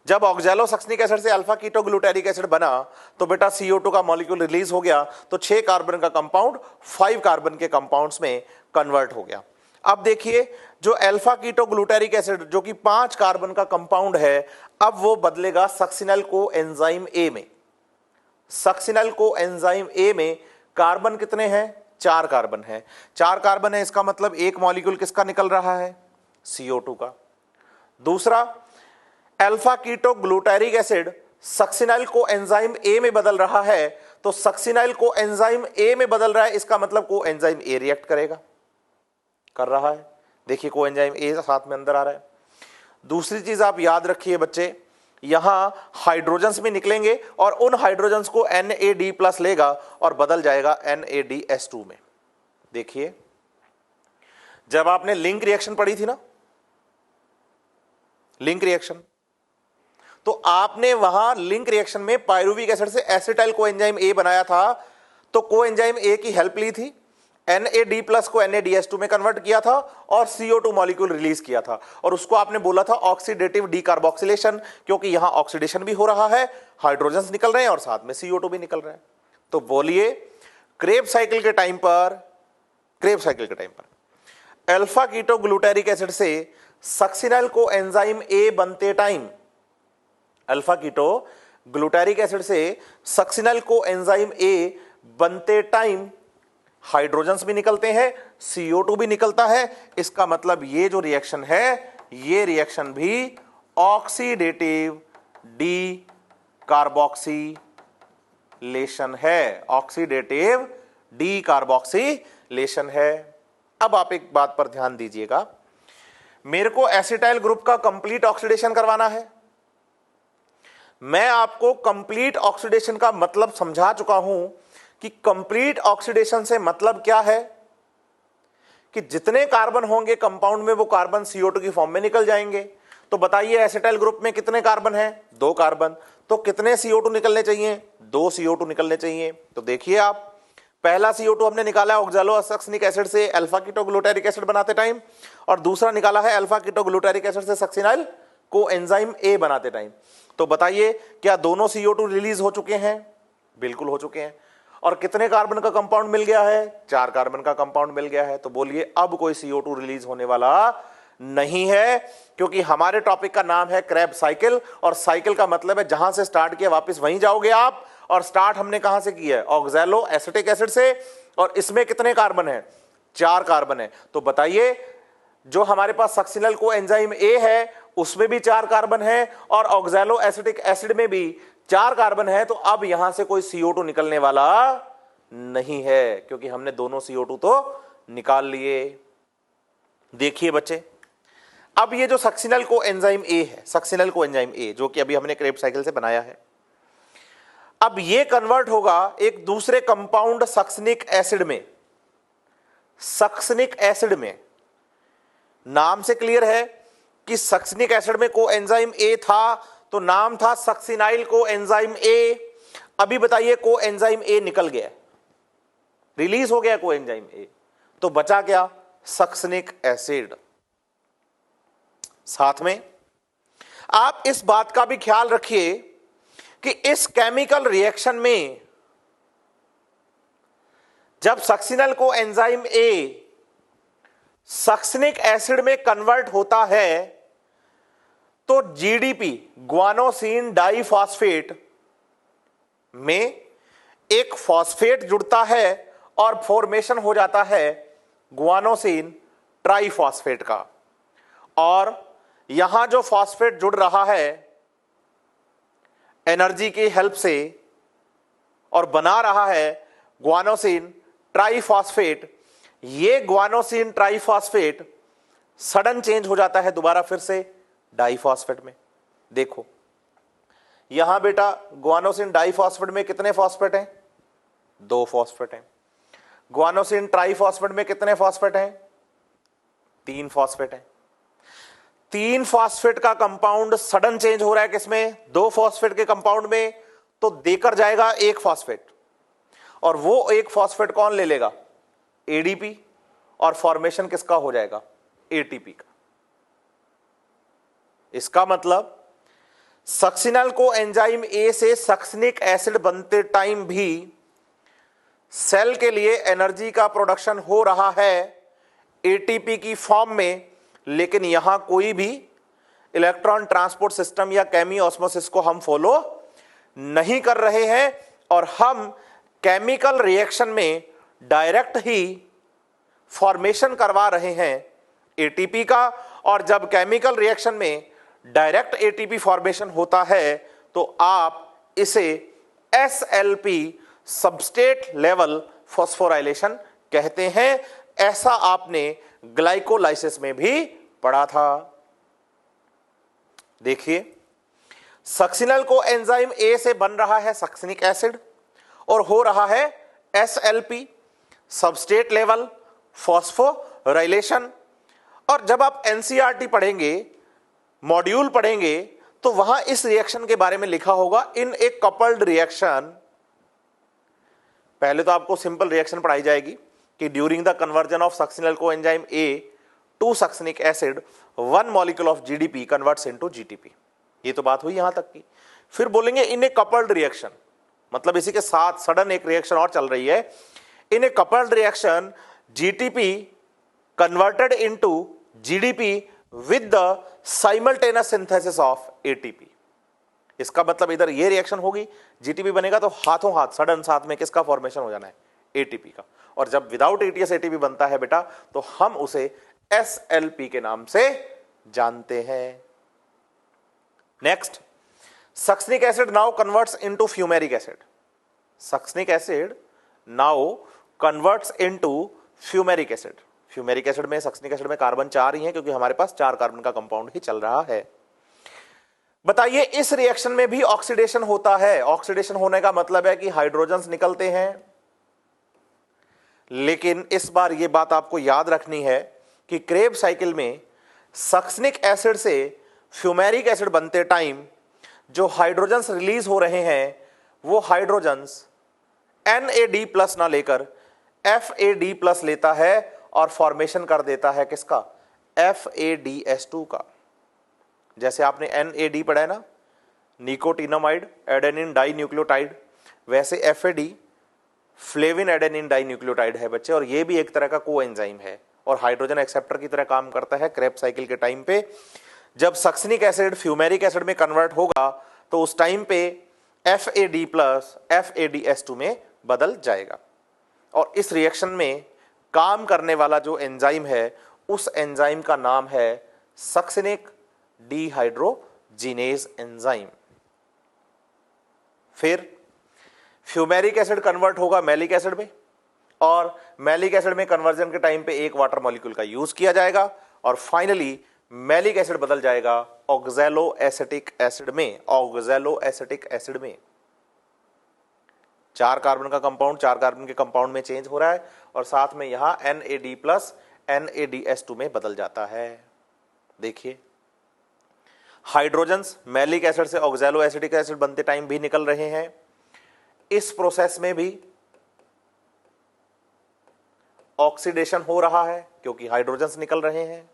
जब ऑक्सैलोसक्सनिक एसिड से अल्फा कीटोग्लूटारिक एसिड बना तो बेटा CO2 का मॉलिक्यूल रिलीज हो गया, तो 6 कार्बन का कंपाउंड 5 कार्बन के कंपाउंड्स में कन्वर्ट हो गया। अब देखिए जो अल्फा कीटोग्लूटारिक एसिड जो कि 5 कार्बन का कंपाउंड है, अब वो बदलेगा सक्सिनल कोएंजाइम A में। सक्सिनल कोएंजाइम A में कार्बन कितने हैं, 4 कार्बन है। 4 कार्बन है, इसका मतलब एक मॉलिक्यूल किसका निकल रहा है, CO2 का। दूसरा, alpha ketoglutaric acid succinyl coenzyme A में बदल रहा है, तो सक्सिनाइल कोएंजाइम A में बदल रहा है, इसका मतलब कोएंजाइम A रिएक्ट करेगा, कर रहा है। देखिए कोएंजाइम A साथ में अंदर आ रहा है। दूसरी चीज आप याद रखिए बच्चे, यहां हाइड्रोजन्स भी निकलेंगे और उन हाइड्रोजन्स को NAD+ लेगा और बदल जाएगा NADS2 में। देखिए जब आपने लिंक रिएक्शन पढ़ी थी ना, लिंक रिएक्शन, तो आपने वहां लिंक रिएक्शन में पायरुविक एसिड से एसिटाइल कोएंजाइम A बनाया था, तो कोएंजाइम A की हेल्प ली थी, NAD+ को NADS2 में कन्वर्ट किया था और CO2 मॉलिक्यूल रिलीज किया था, और उसको आपने बोला था ऑक्सीडेटिव डीकार्बोक्सिलेशन, क्योंकि यहां ऑक्सीडेशन भी हो रहा है, हाइड्रोजन्स निकल रहे हैं और साथ में CO2 भी निकल रहा है। तो बोलिए क्रेब्स साइकिल के टाइम पर अल्फा कीटोग्लूटारिक एसिड से सक्सिनाइल कोएंजाइम A बनते टाइम, अल्फा कीटोग्लूटारिक एसिड से सक्सिनाइल कोएंजाइम A बनते टाइम हाइड्रोजन्स भी निकलते हैं, CO2 भी निकलता है। इसका मतलब ये जो रिएक्शन है, ये रिएक्शन भी ऑक्सीडेटिव डीकार्बोक्सिलेशन है, ऑक्सीडेटिव डीकार्बोक्सिलेशन है। अब आप एक बात पर ध्यान दीजिएगा, मेरे को एसिटाइल ग्रुप का कंप्लीट ऑक्सीडेशन करवाना है। मैं आपको कंप्लीट ऑक्सीडेशन का मतलब समझा चुका हूं कि कंप्लीट ऑक्सीडेशन से मतलब क्या है, कि जितने कार्बन होंगे कंपाउंड में वो कार्बन CO2 की फॉर्म में निकल जाएंगे। तो बताइए एसिटाइल ग्रुप में कितने कार्बन हैं, 2 कार्बन, तो कितने CO2 निकलने चाहिए, 2 CO2 निकलने चाहिए। तो देखिए आप, पहला CO2 हमने निकाला है ऑक्सैलोसक्सनिक एसिड से अल्फा कीटोग्लूटारिक एसिड बनाते टाइम, और दूसरा निकाला है अल्फा कीटोग्लूटारिक एसिड से सक्सिनाइल कोएंजाइम A बनाते टाइम। तो बताइए क्या दोनों CO2 रिलीज हो चुके हैं, बिल्कुल हो चुके हैं। और कितने कार्बन का कंपाउंड मिल गया है, 4 कार्बन का कंपाउंड मिल गया है। तो बोलिए अब कोई CO2 रिलीज होने वाला नहीं है, क्योंकि हमारे टॉपिक का नाम है क्रेब्स साइकिल, और साइकिल का मतलब है जहां से स्टार्ट किया वापस वहीं जाओगे आप। और स्टार्ट हमने कहां से किया है? ऑक्सैलो एसिटिक एसिड से। और इसमें कितने कार्बन है? 4 कार्बन है। तो बताइए, जो हमारे पास सक्सिनल कोएंजाइम ए है उसमें भी 4 कार्बन है और ऑक्सैलो एसिटिक एसिड में भी 4 कार्बन है। तो अब यहां से कोई CO2 निकलने वाला नहीं है, क्योंकि हमने दोनों CO2 तो निकाल लिए। देखिए बच्चे, अब ये जो सक्सिनल कोएंजाइम ए है, सक्सिनल कोएंजाइम ए जो कि अभी हमने क्रेब्स साइकिल से बनाया है, अब ये कन्वर्ट होगा एक दूसरे कंपाउंड सक्सिनिक एसिड में। सक्सिनिक एसिड में, नाम से क्लियर है कि सक्सिनिक एसिड में कोएंजाइम ए था तो नाम था सक्सिनाइल कोएंजाइम ए। अभी बताइए कोएंजाइम ए निकल गया, रिलीज हो गया कोएंजाइम ए, तो बचा क्या? Succinic acid. साथ में आप इस बात का भी ख्याल रखिए कि इस केमिकल रिएक्शन में जब सक्सिनल कोएंजाइम ए सक्सिनिक एसिड में कन्वर्ट होता है तो जीडीपी ग्वानोसिन डाइफॉस्फेट में एक फॉस्फेट जुड़ता है और फॉर्मेशन हो जाता है ग्वानोसिन ट्राइफॉस्फेट का। और यहां जो फॉस्फेट जुड़ रहा है एनर्जी की हेल्प से और बना रहा है ग्वानोसिन ट्राइफॉस्फेट, ये ग्वानोसिन ट्राइफॉस्फेट सडन चेंज हो जाता है दोबारा फिर से डाइफॉस्फेट में। देखो यहां बेटा ग्वानोसिन डाइफॉस्फेट में कितने फॉस्फेट हैं? 2 फॉस्फेट हैं। ग्वानोसिन ट्राइफॉस्फेट में कितने फॉस्फेट हैं? 3 फॉस्फेट हैं। 3 फॉस्फेट का कंपाउंड सडन चेंज हो रहा है किसमें? 2 फॉस्फेट के कंपाउंड में, तो देकर जाएगा 1 फॉस्फेट, और वो 1 फॉस्फेट कौन ले लेगा? एडीपी, और फॉर्मेशन किसका हो जाएगा? एटीपी का। इसका मतलब सक्सिनल कोएंजाइम ए से सक्सिनिक एसिड बनते टाइम भी सेल के लिए एनर्जी का प्रोडक्शन हो रहा है एटीपी की फॉर्म में, लेकिन यहां कोई भी इलेक्ट्रॉन ट्रांसपोर्ट सिस्टम या केमी ऑस्मोसिस को हम फॉलो नहीं कर रहे हैं, और हम केमिकल रिएक्शन में डायरेक्ट ही फॉर्मेशन करवा रहे हैं एटीपी का। और जब केमिकल रिएक्शन में डायरेक्ट एटीपी फॉर्मेशन होता है तो आप इसे SLP सबस्ट्रेट लेवल फॉस्फोराइलेशन कहते हैं। ऐसा आपने ग्लाइकोलाइसिस में भी पढ़ा था। देखिए, सक्सिनल कोएंजाइम ए से बन रहा है सक्सिनिक एसिड और हो रहा है SLP सबस्ट्रेट लेवल फॉस्फोराइलेशन। और जब आप NCERT पढ़ेंगे, मॉड्यूल पढ़ेंगे, तो वहां इस रिएक्शन के बारे में लिखा होगा इन ए कपल्ड रिएक्शन। पहले तो आपको सिंपल रिएक्शन पढ़ाई जाएगी कि during the conversion of succinyl coenzyme A to succinic acid 1 molecule of GDP converts into GTP. ये तो बात हुई यहां तक की। फिर बोलेंगे इन ए कपल्ड रिएक्शन, मतलब इसी के साथ सडन एक रिएक्शन और चल रही है। In a coupled reaction GTP converted into GDP with the simultaneous synthesis of ATP. इसका मतलब इधर ये रिएक्शन होगी, जीटीपी बनेगा तो हाथों हाथ सडन साथ में किसका फॉर्मेशन हो जाना है? एटीपी का। और जब विदाउट एटीएस एटीपी बनता है बेटा तो हम उसे SLP के नाम से जानते हैं। Next, succinic acid now converts into fumaric acid. Succinic acid now converts into fumaric acid. Fumaric acid में, सक्सिनिक एसिड में कार्बन 4 ही है, क्योंकि हमारे पास 4 कार्बन का कंपाउंड ही चल रहा है। बताइए, इस रिएक्शन में भी ऑक्सीडेशन होता है। ऑक्सीडेशन होने का मतलब है कि हाइड्रोजन्स निकलते हैं, लेकिन इस बार यह बात आपको याद रखनी है कि क्रेब्स साइकिल में सक्सिनिक एसिड से फ्यूमेरिक एसिड बनते टाइम जो हाइड्रोजन्स रिलीज हो रहे हैं वो हाइड्रोजन्स NAD+ ना लेकर FAD+ लेता है और फॉर्मेशन कर देता है किसका? FADS2 का। जैसे आपने NAD पढ़ा है ना, निकोटिनामाइड एडेनिन डाई न्यूक्लियोटाइड, वैसे FAD flavin adenine dinucleotide है बच्चे, और ये भी एक तरह का कोएंजाइम है और हाइड्रोजन एक्सेप्टर की तरह काम करता है क्रेब्स साइकिल के टाइम पे। जब सक्सिनिक एसिड फ्यूमेरिक एसिड में कन्वर्ट होगा तो उस टाइम पे FAD प्लस FADS2 में बदल जाएगा। और इस रिएक्शन में काम करने वाला जो एंजाइम है उस एंजाइम का नाम है सक्सिनिक डिहाइड्रोजिनेज एंजाइम। फिर फ्यूमेरिक एसिड कन्वर्ट होगा मैलिक एसिड में, और मैलिक एसिड में कन्वर्जन के टाइम पे एक वाटर मॉलिक्यूल का यूज किया जाएगा, और फाइनली मैलिक एसिड बदल जाएगा ऑक्सैलो एसिटिक एसिड में। ऑक्सैलो एसिटिक एसिड में 4 कार्बन का कंपाउंड 4 कार्बन के कंपाउंड में चेंज हो रहा है, और साथ में यहां NAD प्लस NADS2 में बदल जाता है। देखिए हाइड्रोजन्स मैलिक एसिड से ऑक्सैलो एसिटिक एसिड बनते टाइम भी निकल रहे हैं। इस प्रोसेस में भी ऑक्सीडेशन हो रहा है क्योंकि हाइड्रोजन्स निकल रहे हैं,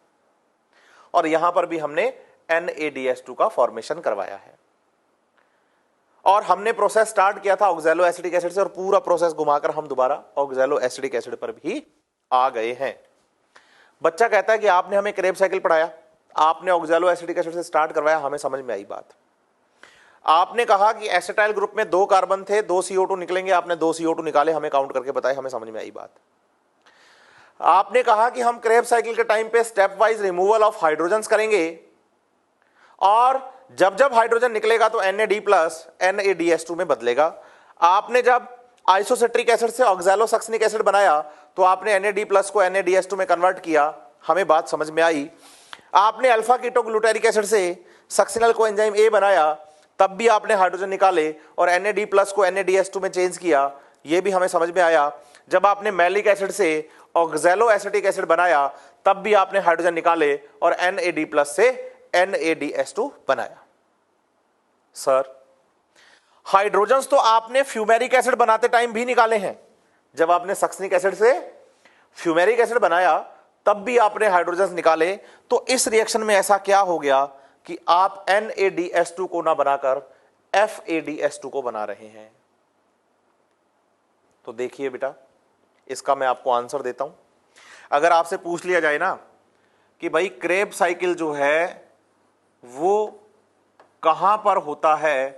और यहां पर भी हमने NADS2 का फॉर्मेशन करवाया है। और हमने प्रोसेस स्टार्ट किया था ऑक्सैलो एसिटिक एसिड से, और पूरा प्रोसेस घुमाकर हम दोबारा ऑक्सैलो एसिटिक एसिड पर भी आ गए हैं। बच्चा कहता है कि आपने हमें क्रेब्स साइकिल पढ़ाया, आपने ऑक्सैलो एसिटिक एसिड से स्टार्ट करवाया, हमें समझ में आई बात। आपने कहा कि एसिटाइल ग्रुप में 2 कार्बन थे, 2 CO2 निकलेंगे, आपने 2 CO2 निकाले, हमें काउंट करके बताए, हमें समझ में आई बात। आपने कहा कि हम क्रेब्स साइकिल के टाइम पे step wise removal of hydrogens करेंगे, और जब जब हाइड्रोजन निकलेगा तो NAD प्लस NADS2 में बदलेगा। आपने जब आइसोसेट्रिक एसिड से ऑक्सैलोसक्सिनिक एसिड बनाया तो आपने NAD प्लस को NADS2 में कन्वर्ट किया, हमें बात समझ में आई। आपने अल्फा कीटोग्लूटारिक एसिड से सक्सिनल कोएंजाइम A बनाया, तब भी आपने हाइड्रोजन निकाले और NAD प्लस को NADS2 में चेंज किया, यह भी हमें समझ में आया। जब आपने मैलिक एसिड से ऑक्सैलो एसिटिक एसिड बनाया तब भी आपने हाइड्रोजन निकाले और NAD प्लस से NADS2 बनाया। सर हाइड्रोजन्स तो आपने फ्यूमेरिक एसिड बनाते टाइम भी निकाले हैं, जब आपने सक्सिनिक एसिड से फ्यूमेरिक एसिड बनाया तब भी आपने हाइड्रोजन्स निकाले, तो इस रिएक्शन में ऐसा क्या हो गया कि आप NADS2 को ना बनाकर FADS2 को बना रहे हैं? तो देखिए बेटा, इसका मैं आपको आंसर देता हूं। अगर आपसे पूछ लिया जाए ना कि भाई क्रेब साइकिल जो है वो कहां पर होता है,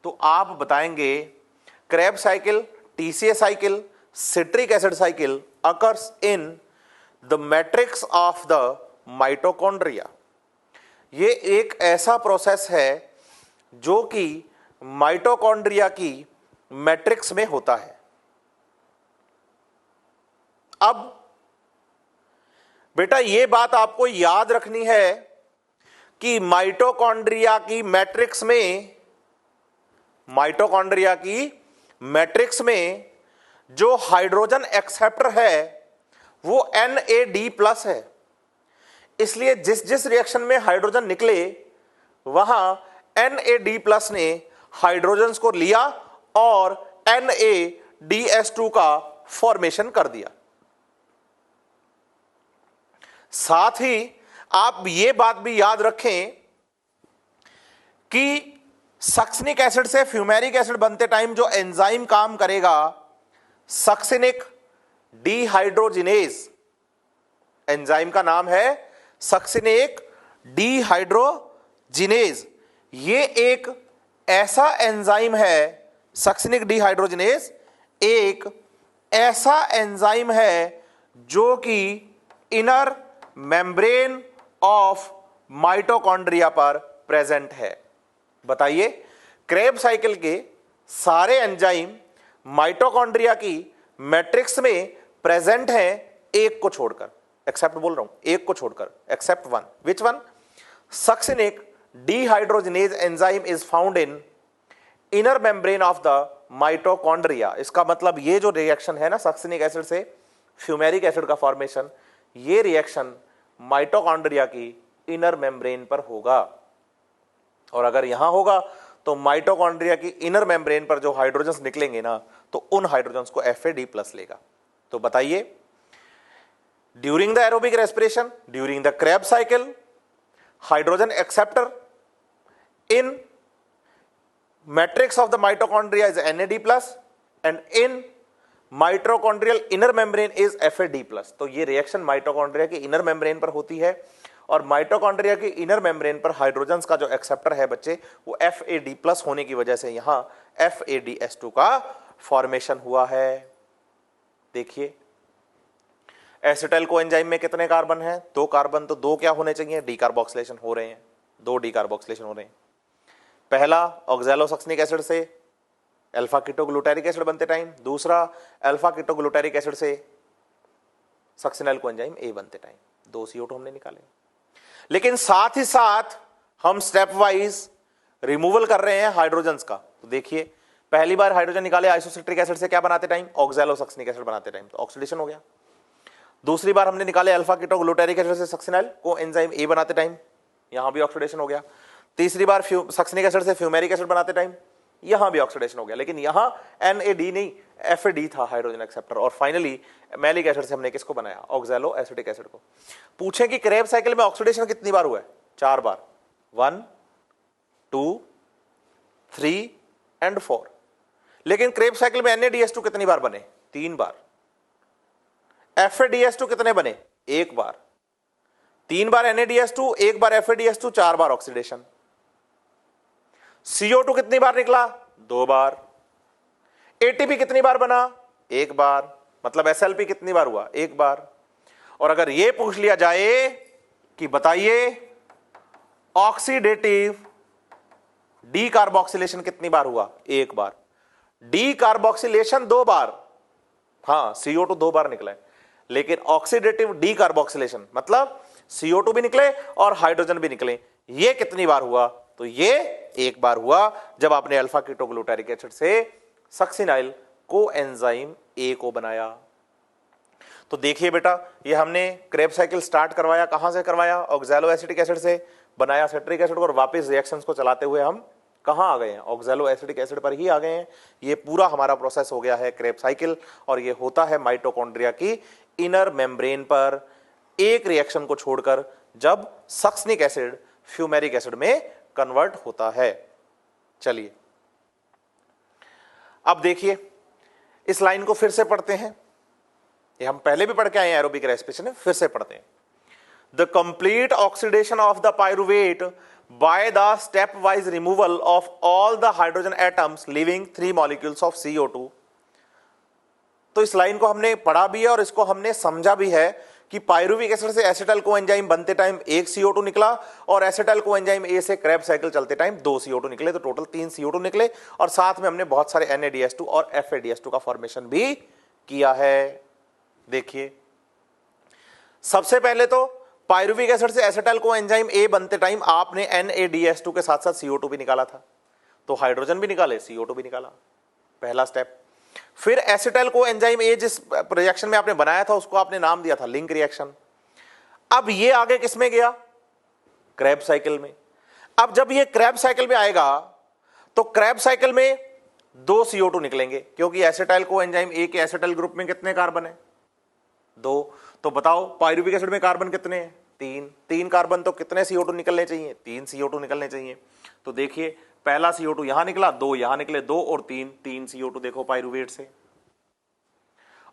तो आप बताएंगे Krebs cycle, TCA cycle, citric acid cycle occurs in the matrix of the mitochondria. ये एक ऐसा प्रोसेस है जो कि माइटोकॉन्ड्रिया की मैट्रिक्स में होता है। अब बेटा ये बात आपको याद रखनी है कि माइटोकॉन्ड्रिया की मैट्रिक्स में जो हाइड्रोजन एक्सेप्टर है वो NAD प्लस है। इसलिए जिस जिस रिएक्शन में हाइड्रोजन निकले वहां NAD प्लस ने हाइड्रोजन्स को लिया और NADS2 का फॉर्मेशन कर दिया। साथ ही आप यह बात भी याद रखें कि सक्सिनिक एसिड से फ्यूमेरिक एसिड बनते टाइम जो एंजाइम काम करेगा, सक्सिनिक डिहाइड्रोजिनेज, एंजाइम का नाम है सक्सिनिक डिहाइड्रोजिनेज। ये एक ऐसा एंजाइम है, सक्सिनिक डिहाइड्रोजिनेज एक ऐसा एंजाइम है जो कि इनर मेम्ब्रेन ऑफ माइटोकॉन्ड्रिया पर प्रेजेंट है। बताइए, क्रेब साइकिल के सारे एंजाइम माइटोकॉन्ड्रिया की मैट्रिक्स में प्रेजेंट हैं, एक को छोड़कर, एक्सेप्ट बोल रहा हूं, एक को छोड़कर, except one. Which one? Succinic dehydrogenase enzyme is found in inner membrane of the mitochondria. इसका मतलब ये जो रिएक्शन है ना सक्सिनिक एसिड से फ्यूमेरिक एसिड का फॉर्मेशन, ये रिएक्शन माइटोकॉन्ड्रिया की इनर मेम्ब्रेन पर होगा। और अगर यहां होगा तो माइटोकॉन्ड्रिया की इनर मेम्ब्रेन पर जो हाइड्रोजन्स निकलेंगे ना, तो उन हाइड्रोजन्स को FAD प्लस लेगा। तो बताइए, during the aerobic respiration, during the Krebs cycle, hydrogen acceptor in matrix of the mitochondria is NAD plus, and in mitochondrial inner membrane is FAD+। तो ये रिएक्शन माइटोकॉन्ड्रिया की इनर मेम्ब्रेन पर होती है और माइटोकॉन्ड्रिया की इनर मेम्ब्रेन पर hydrogens का जो एक्सेप्टर है बच्चे वो FAD+ होने की वजह से यहां FADH2 का फॉर्मेशन हुआ है। देखिए एसिटाइल कोएंजाइम में कितने कार्बन हैं? 2 कार्बन, तो 2 क्या होने चाहिए? डीकार्बोक्सिलेशन हो रहे हैं, 2 डीकार्बोक्सिलेशन हो रहे हैं। पहला ऑक्सैलोसक्सिनिक एसिड से अल्फा कीटोग्लूटारिक एसिड बनते टाइम, दूसरा अल्फा कीटोग्लूटारिक एसिड से सक्सिनाइल कोएंजाइम A बनते टाइम, 2 CO2 हमने निकाले। लेकिन साथ ही साथ हम स्टेप वाइज रिमूवल कर रहे हैं हाइड्रोजन्स का। तो देखिए पहली बार हाइड्रोजन निकाले आइसोसिट्रिक एसिड से, क्या बनाते टाइम? ऑक्सैलोसक्सिनिक एसिड बनाते टाइम, तो ऑक्सीडेशन हो गया। दूसरी बार हमने निकाले अल्फा कीटोग्लूटारिक एसिड से सक्सिनाइल कोएंजाइम A बनाते टाइम, यहां भी ऑक्सीडेशन हो गया। तीसरी बार सक्सिनिक एसिड से फ्यूमेरिक एसिड बनाते टाइम, यहां भी ऑक्सीडेशन हो गया, लेकिन यहां NAD नहीं FAD था हाइड्रोजन एक्सेप्टर। और फाइनली मैलिक एसिड से हमने किसको बनाया? ऑक्सैलो एसिटिक एसिड को। पूछे कि क्रेब साइकिल में ऑक्सीडेशन कितनी बार हुआ है? 4 बार, 1 2 3 एंड 4। लेकिन क्रेब साइकिल में NADH2 कितनी बार बने? 3 बार। FADH2 कितने बने? 1 बार। 3 बार NADH2, 1 बार FADH2, 4 बार ऑक्सीडेशन। CO2 कितनी बार निकला? 2 बार। ATP कितनी बार बना? 1 बार। मतलब SLP कितनी बार हुआ? 1 बार। और अगर यह पूछ लिया जाए कि बताइए ऑक्सीडेटिव डीकार्बोक्सिलेशन कितनी बार हुआ? 1 बार। डीकार्बोक्सिलेशन 2 बार, हां CO2 2 बार निकला है, लेकिन ऑक्सीडेटिव डीकार्बोक्सिलेशन मतलब CO2 भी निकले और हाइड्रोजन भी निकले, ये कितनी बार हुआ? तो ये 1 बार हुआ जब आपने अल्फा कीटोग्लूटारिक एसिड से सक्सिनाइल कोएंजाइम A को बनाया। तो देखिए बेटा, ये हमने क्रेब साइकिल स्टार्ट करवाया, कहां से करवाया? ऑक्सैलो एसिटिक एसिड से बनाया सिट्रिक एसिड, और वापस रिएक्शंस को चलाते हुए हम कहां आ गए हैं? ऑक्सैलो एसिटिक एसिड पर ही आ गए हैं। ये पूरा हमारा प्रोसेस हो गया है क्रेब साइकिल, और ये होता है माइटोकॉन्ड्रिया की इनर मेम्ब्रेन पर एक रिएक्शन को छोड़कर, जब सक्सिनिक एसिड फ्यूमेरिक एसिड में कन्वर्ट होता है। चलिए अब देखिए इस लाइन को फिर से पढ़ते हैं, ये हम पहले भी पढ़ के आए हैं एरोबिक रेस्पिरेशन में, फिर से पढ़ते हैं। The complete oxidation of the pyruvate by the stepwise removal of all the hydrogen atoms leaving 3 molecules of CO2। तो इस लाइन को हमने पढ़ा भी है और इसको हमने समझा भी है कि पायरुविक एसिड से एसिटाइल कोएंजाइम बनते टाइम 1 CO2 निकला और एसिटाइल कोएंजाइम A से क्रेब साइकिल चलते टाइम 2 CO2 निकले, तो टोटल 3 CO2 निकले, और साथ में हमने बहुत सारे NADH2 और FADH2 का फॉर्मेशन भी किया है। देखिए सबसे पहले तो पायरुविक एसिड से एसिटाइल कोएंजाइम A बनते टाइम आपने NADH2 के साथ साथ CO2 भी निकाला था, तो हाइड्रोजन भी निकाले, CO2 भी निकाला, पहला स्टेप। फिर एसिटाइल कोएंजाइम A जिस रिएक्शन में आपने बनाया था उसको आपने नाम दिया था लिंक रिएक्शन। अब ये आगे किस में गया? क्रेब साइकिल में। अब जब ये क्रेब साइकिल में आएगा तो क्रेब साइकिल में 2 CO2 निकलेंगे, क्योंकि एसिटाइल कोएंजाइम A के एसिटाइल ग्रुप में कितने कार्बन है? 2। तो बताओ पायरुविक एसिड में कार्बन कितने हैं? 3 कार्बन, तो कितने CO2 निकलने चाहिए? 3 CO2 निकलने चाहिए। तो देखिए पहला CO2 यहां निकला, 2 यहां निकले, 2 और 3 CO2 देखो पायरुवेट से।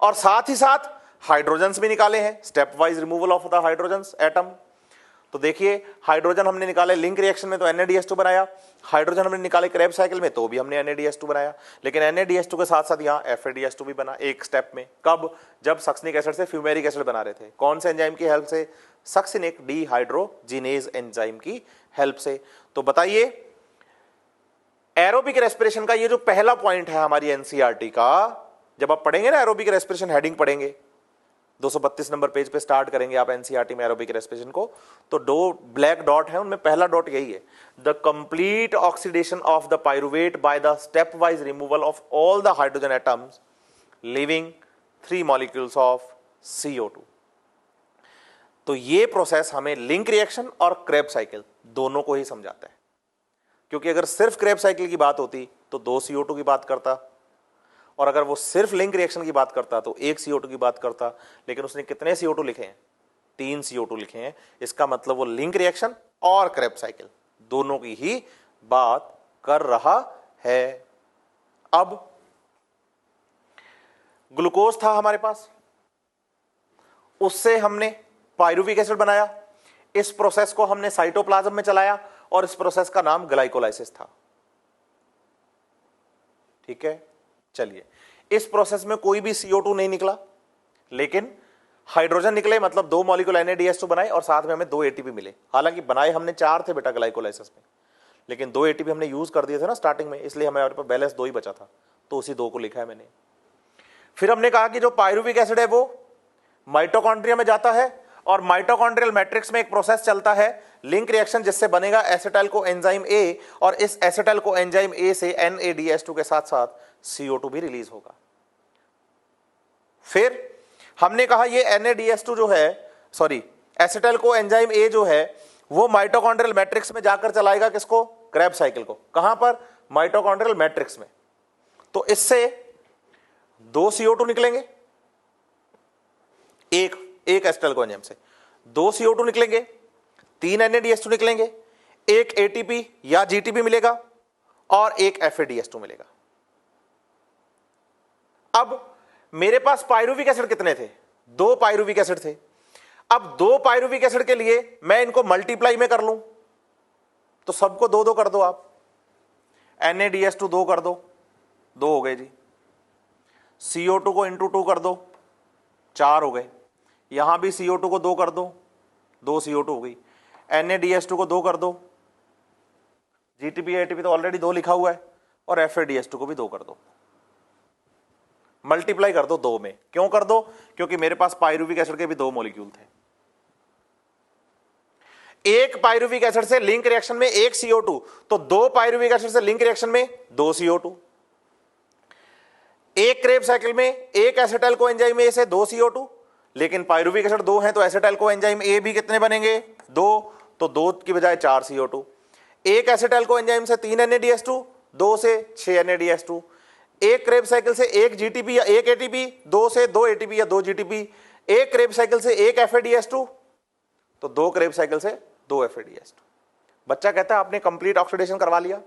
और साथ ही साथ हाइड्रोजन्स भी निकाले हैं, step wise removal of the hydrogens atom. तो देखिए हाइड्रोजन हमने निकाले लिंक रिएक्शन में तो NADH2 बनाया, हाइड्रोजन हमने निकाले क्रेब साइकिल में तो भी हमने NADH2 बनाया, लेकिन NADH2 के साथ साथ यहां FADH2 भी बना एक स्टेप में। कब? जब सक्सिनिक एसिड से फ्यूमेरिक एसिड बना रहे थे। कौन से एंजाइम की हेल्प से? सक्सिनिक डिहाइड्रोजिनेज एंजाइम की हेल्प से। तो बताइए एरोबिक रेस्पिरेशन का ये जो पहला पॉइंट है हमारी NCERT का, जब आप पढ़ेंगे ना एरोबिक रेस्पिरेशन हेडिंग पढ़ेंगे, 232 नंबर पेज पे स्टार्ट करेंगे आप NCERT में एरोबिक रेस्पिरेशन को, तो 2 ब्लैक डॉट है, उनमें पहला डॉट यही है, the complete oxidation of the pyruvate by the step wise removal of all the hydrogen atoms living 3 molecules of CO2। तो ये प्रोसेस हमें लिंक रिएक्शन और क्रेब साइकिल दोनों को ही समझाता है, क्योंकि अगर सिर्फ क्रेब साइकिल की बात होती तो 2 CO2 की बात करता, और अगर वो सिर्फ लिंक रिएक्शन की बात करता तो 1 CO2 की बात करता, लेकिन उसने कितने CO2 लिखे हैं? 3 CO2 लिखे हैं। इसका मतलब वो लिंक रिएक्शन और क्रेब साइकिल दोनों की ही बात कर रहा है। अब ग्लूकोज था हमारे पास, उससे हमने पायरुविक एसिड बनाया, इस प्रोसेस को हमने साइटोप्लाज्म में चलाया और इस प्रोसेस का नाम ग्लाइकोलाइसिस था। ठीक है, चलिए, इस प्रोसेस में कोई भी CO2 नहीं निकला, लेकिन हाइड्रोजन निकले, मतलब 2 मॉलिक्यूल NADH2 बनाए और साथ में हमें 2 ATP मिले। हालांकि बनाए हमने 4 थे बेटा ग्लाइकोलाइसिस में, लेकिन 2 ATP हमने यूज कर दिए थे ना स्टार्टिंग में, इसलिए हमारे पास बैलेंस 2 ही बचा था, तो उसी 2 को लिखा है मैंने। फिर हमने कहा कि जो पायरुविक एसिड है वो माइटोकॉन्ड्रिया में जाता है और माइटोकॉन्ड्रियल मैट्रिक्स में एक प्रोसेस चलता है, लिंक रिएक्शन, जिससे बनेगा एसिटाइल को एंजाइम A, और इस एसिटाइल को एंजाइम A से NADH2 के साथ साथ CO2 भी रिलीज होगा। फिर हमने कहा ये NADH2 जो है, sorry, acetyl co enzyme A जो है वो माइटोकॉन्ड्रियल मैट्रिक्स में जाकर चलाएगा किसको? क्रेब्स साइकिल को। कहां पर? माइटोकॉन्ड्रियल मैट्रिक्स में। तो इससे 2 CO2 निकलेंगे, एक एसिटाइल को एंजाइम से 2 CO2 निकलेंगे, 3 NADH2 निकलेंगे, एक ATP या GTP मिलेगा और एक FADH2 मिलेगा। अब मेरे पास पायरुविक एसिड कितने थे? 2 पायरुविक एसिड थे। अब 2 पायरुविक एसिड के लिए मैं इनको मल्टीप्लाई में कर लूं, तो सबको 2 2 कर दो आप। NADH2 2 कर दो, 2 हो गए जी। CO2 को इंटू 2 कर दो, 4 हो गए। यहां भी CO2 को 2 कर दो, 2 CO2 हो गई। NADH2 को 2 कर दो, GTP ATP तो ऑलरेडी 2 लिखा हुआ है, और FADH2 को भी 2 कर दो। मल्टीप्लाई कर दो 2 में। क्यों कर दो? क्योंकि मेरे पास पायरुविक एसिड के भी 2 मॉलिक्यूल थे। एक पायरुविक एसिड से लिंक रिएक्शन में 1 CO2, तो 2 पायरुविक एसिड से लिंक रिएक्शन में 2 CO2। एक क्रेब साइकिल में एक एसिटाइल को एंजाइम A से 2 CO2, लेकिन पायरुविक एसिड 2 हैं तो एसिटाइल को एंजाइम A भी कितने बनेंगे? 2, तो 2 की बजाय 4 CO2। एक एसिटाइल को एंजाइम से 3 NADH2, 2 से 6 NADH2। एक क्रेब साइकिल से 1 GTP या 1 ATP, 2 से 2 ATP या 2 GTP। एक क्रेब साइकिल से 1 FADH2, तो 2 क्रेब साइकिल से 2 FADH2। बच्चा कहता है आपने कंप्लीट ऑक्सीडेशन करवा लिया,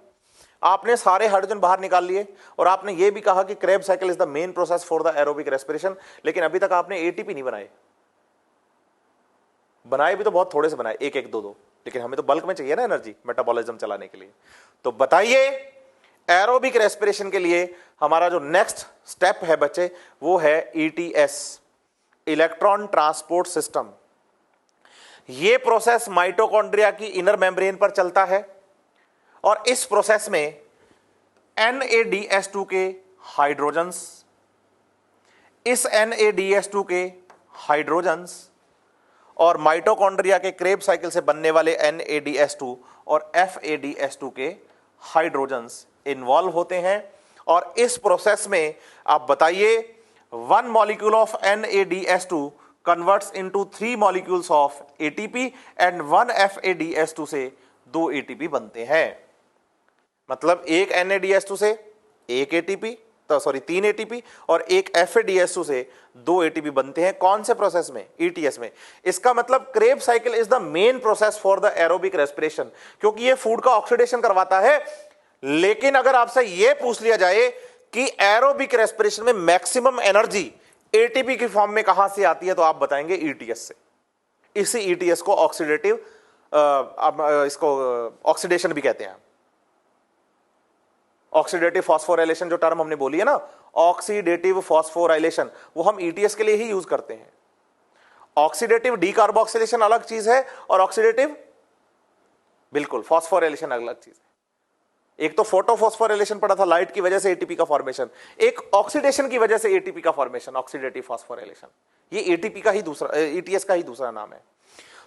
आपने सारे हाइड्रोजन बाहर निकाल लिए, और आपने ये भी कहा कि Krebs cycle is the main process for the aerobic respiration, लेकिन अभी तक आपने ATP नहीं बनाए। बनाए भी तो बहुत थोड़े से बनाए, 1 1 2 2, लेकिन हमें तो बल्क में चाहिए ना एनर्जी मेटाबॉलिज्म चलाने के लिए। तो बताइए एरोबिक रेस्पिरेशन के लिए हमारा जो नेक्स्ट स्टेप है बच्चे, वो है ETS, इलेक्ट्रॉन ट्रांसपोर्ट सिस्टम। ये प्रोसेस माइटोकॉन्ड्रिया की इनर मेम्ब्रेन पर चलता है, और इस प्रोसेस में NADH2 के हाइड्रोजन्स, इस NADH2 के हाइड्रोजन्स और माइटोकॉन्ड्रिया के क्रेब साइकिल से बनने वाले NADH2 और FADH2 के हाइड्रोजन्स इन्वॉल्व होते हैं। और इस प्रोसेस में आप बताइए 1 molecule of NADH2 converts into 3 molecules of ATP and 1 FADH2 से 2 ATP बनते हैं। मतलब एक NADH2 से 1 ATP, तो सॉरी 3 ATP, और एक FADH2 से 2 ATP बनते हैं। कौन से प्रोसेस में? ETS में। इसका मतलब Krebs cycle is the main process for the aerobic respiration, क्योंकि ये फूड का ऑक्सीडेशन करवाता है। लेकिन अगर आपसे यह पूछ लिया जाए कि एरोबिक रेस्पिरेशन में मैक्सिमम एनर्जी ATP की फॉर्म में कहां से आती है, तो आप बताएंगे ETS से। इसी ETS को ऑक्सीडेटिव, इसको ऑक्सीडेशन भी कहते हैं। ऑक्सीडेटिव फॉस्फोराइलेशन जो टर्म हमने बोली है ना, ऑक्सीडेटिव फॉस्फोराइलेशन, वो हम ETS के लिए ही यूज करते हैं। ऑक्सीडेटिव डीकार्बोक्सिलेशन अलग चीज है, और ऑक्सीडेटिव बिल्कुल फॉस्फोराइलेशन अलग चीज है। एक तो फोटो फॉस्फोराइलेशन पड़ा था, लाइट की वजह से ATP का फॉर्मेशन, एक ऑक्सीडेशन की वजह से ATP का फॉर्मेशन, ऑक्सीडेटिव फॉस्फोराइलेशन। ये ATP का ही दूसरा, ETS का ही दूसरा नाम है।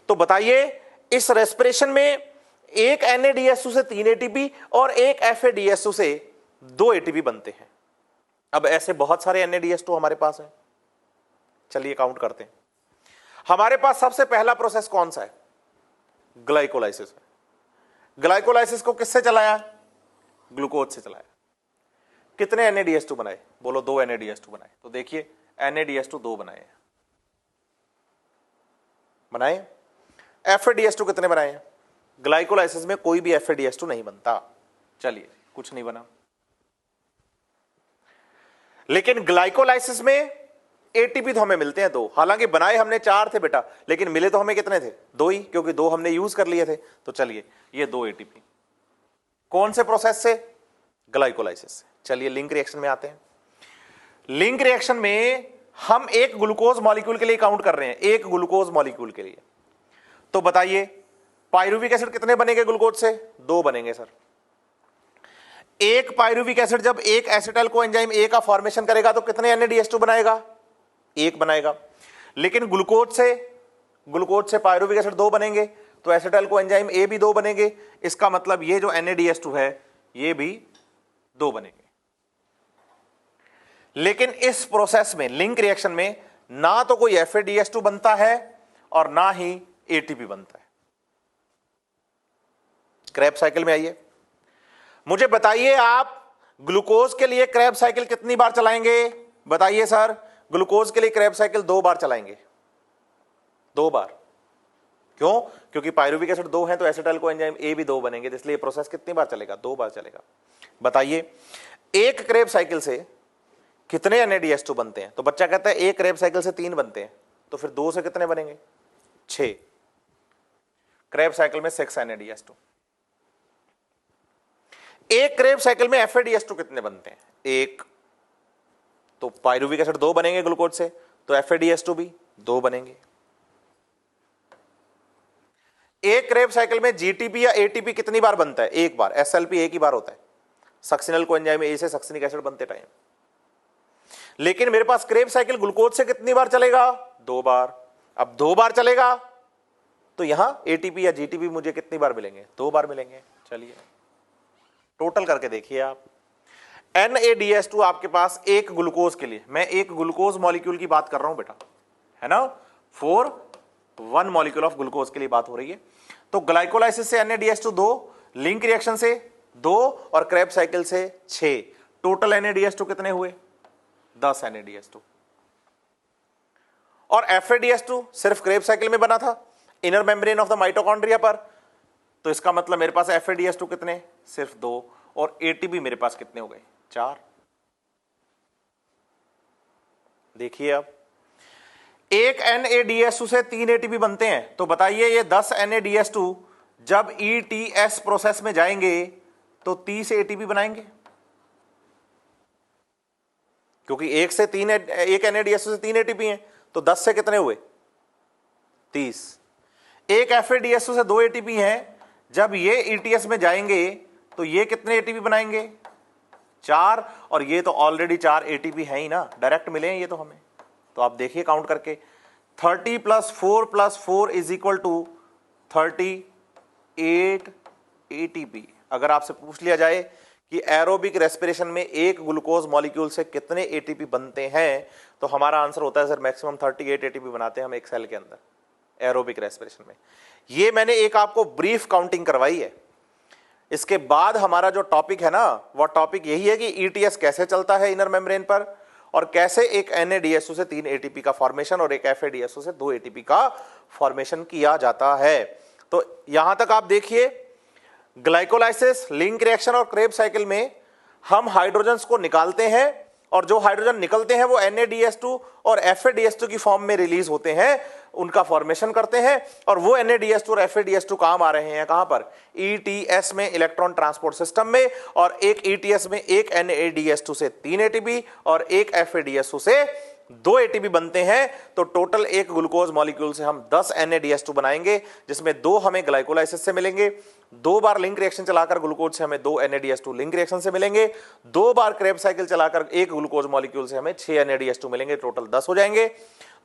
तो बताइए इस रेस्पिरेशन में एक NADH2 से 3 ATP और एक FADH2 से 2 ATP बनते हैं। अब ऐसे बहुत सारे NADH2 हमारे पास हैं, चलिए काउंट करते हैं। हमारे पास सबसे पहला प्रोसेस कौन सा है? ग्लाइकोलाइसिस है। ग्लाइकोलाइसिस को किससे चलाया? ग्लूकोज से चलाया। कितने NADH2 बनाए? बोलो 2 NADH2 बनाए। तो देखिए NADH2 2 बनाए, FADH2 कितने बनाए हैं? ग्लाइकोलाइसिस में कोई भी FADH2 नहीं बनता। चलिए कुछ नहीं बना। लेकिन ग्लाइकोलाइसिस में एटीपी तो हमें मिलते हैं दो, हालांकि बनाए हमने 4 थे बेटा, लेकिन मिले तो हमें कितने थे? 2 ही, क्योंकि 2 हमने यूज कर लिए थे। तो चलिए ये 2 एटीपी कौन से प्रोसेस से? ग्लाइकोलाइसिस से। चलिए लिंक रिएक्शन में आते हैं। लिंक रिएक्शन में हम एक ग्लूकोज मॉलिक्यूल के लिए काउंट कर रहे हैं, एक ग्लूकोज मॉलिक्यूल के लिए। तो बताइए पाइरुविक एसिड कितने बनेंगे ग्लूकोज से? 2 बनेंगे सर। एक पाइरुविक एसिड जब एक एसिटाइल कोएंजाइम ए का फॉर्मेशन करेगा तो कितने NADH2 बनाएगा? 1 बनाएगा। लेकिन ग्लूकोज से पाइरुविक एसिड 2 बनेंगे, तो एसिटाइल कोएंजाइम ए भी 2 बनेंगे। इसका मतलब ये जो NADH2 है ये भी 2 बनेंगे। लेकिन इस प्रोसेस में, लिंक रिएक्शन में, ना तो कोई FADH2 बनता है और ना ही ATP बनता है। क्रेब्स साइकिल में आइए, मुझे बताइए आप ग्लूकोज के लिए क्रेब्स साइकिल कितनी बार चलाएंगे? बताइए सर, ग्लूकोज के लिए क्रेब्स साइकिल 2 बार चलाएंगे। 2 बार। क्यों? क्योंकि पाइरुविक एसिड 2 है तो एसिटाइल कोएंजाइम ए भी 2 बनेंगे, तो इसलिए प्रोसेस कितनी बार चलेगा? 2 बार चलेगा। बताइए एक क्रेब साइकिल से कितने NADH2 बनते हैं? तो बच्चा कहता है एक क्रेब साइकिल से 3 बनते हैं, तो फिर 2 से कितने बनेंगे? 6। क्रेब साइकिल में 6 NADH2। एक क्रेब साइकिल में FADH2 कितने बनते हैं? 1। तो पाइरुविक एसिड 2 बनेंगे ग्लूकोज से, तो FADH2 भी 2 बनेंगे। एक क्रेब साइकिल में GTP या ATP कितनी बार बनता है? 1 बार। SLP एक ही बार होता है, सक्सिनल कोएंजाइम ए से सक्सिनिक एसिड बनते टाइम। लेकिन मेरे पास क्रेब साइकिल ग्लूकोज से कितनी बार चलेगा? 2 बार। अब 2 बार चलेगा तो यहां ATP या GTP मुझे कितनी बार मिलेंगे? 2 बार मिलेंगे। चलिए टोटल करके देखिए आप। NADH2 आपके पास एक ग्लूकोज के लिए, मैं एक ग्लूकोज मॉलिक्यूल की बात कर रहा हूं बेटा, है ना, 1 मॉलिक्यूल ऑफ ग्लूकोज के लिए बात हो रही है। तो ग्लाइकोलाइसिस से NADH2 2, लिंक रिएक्शन से 2 और क्रेब साइकिल से 6। टोटल NADH2 कितने हुए? 10 NADH2। और FADH2 सिर्फ क्रेब साइकिल में बना था, inner membrane of the mitochondria पर। तो इसका मतलब मेरे पास FADH2 कितने? सिर्फ 2। और ATP मेरे पास कितने हो गए? 4। देखिए अब एक NADH2 से 3 ATP बनते हैं, तो बताइए ये 10 NADH2 जब ETS प्रोसेस में जाएंगे तो 30 ATP बनाएंगे, क्योंकि एक NADH2 से 3 ATP हैं, तो 10 से कितने हुए? 30। एक FADH2 से 2 ATP हैं, जब ये ETS में जाएंगे तो ये कितने ATP बनाएंगे? 4। और ये तो ऑलरेडी 4 ATP है ही ना, डायरेक्ट मिले हैं ये तो हमें। तो आप देखिए काउंट करके, 30 + 4 + 4 = 38 ATP। अगर आपसे पूछ लिया जाए कि एरोबिक रेस्पिरेशन में एक ग्लूकोज मॉलिक्यूल से कितने ATP बनते हैं, तो हमारा आंसर होता है सर मैक्सिमम 38 ATP बनाते हैं हम एक सेल के अंदर एरोबिक रेस्पिरेशन में। ये मैंने एक आपको ब्रीफ काउंटिंग करवाई है। इसके बाद हमारा जो टॉपिक है ना, वो टॉपिक यही है कि ETS कैसे चलता है इनर मेम्ब्रेन पर, और कैसे एक NADH2 से 3 ATP का फॉर्मेशन और एक FADH2 से 2 ATP का फॉर्मेशन किया जाता है। तो यहां तक आप देखिए, ग्लाइकोलाइसिस, लिंक रिएक्शन और क्रेब साइकिल में हम हाइड्रोजन्स को निकालते हैं, और जो हाइड्रोजन निकलते हैं वो NADH2 और FADH2 की फॉर्म में रिलीज होते हैं, उनका फॉर्मेशन करते हैं, और वो NADH2 और FADH2 काम आ रहे हैं कहां पर? ETS में, इलेक्ट्रॉन ट्रांसपोर्ट सिस्टम में। और एक ETS में एक NADH2 से 3 ATP और एक FADH2 से 2 ATP बनते हैं। तो टोटल एक ग्लूकोज मॉलिक्यूल से हम 10 NADH2 बनाएंगे, जिसमें 2 हमें ग्लाइकोलाइसिस से मिलेंगे, 2 बार लिंक रिएक्शन चलाकर ग्लूकोज से हमें 2 NADH2 लिंक रिएक्शन से मिलेंगे, 2 बार क्रेब साइकिल चलाकर एक ग्लूकोज मॉलिक्यूल से हमें 6 NADH2 मिलेंगे, टोटल 10 हो जाएंगे।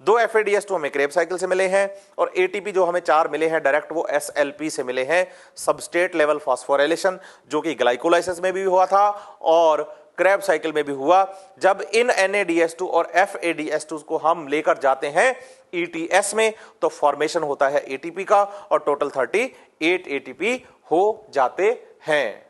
2 FADH2 हमें क्रेब साइकिल से मिले हैं, और ATP जो हमें 4 मिले हैं डायरेक्ट, वो SLP से मिले हैं, सबस्ट्रेट लेवल फॉस्फोराइलेशन, जो कि ग्लाइकोलाइसिस में भी हुआ था और क्रेब साइकिल में भी हुआ। जब इन NADH2 और FADH2 को हम लेकर जाते हैं ETS में, तो फॉर्मेशन होता है ATP का, और टोटल 38 ATP हो जाते हैं।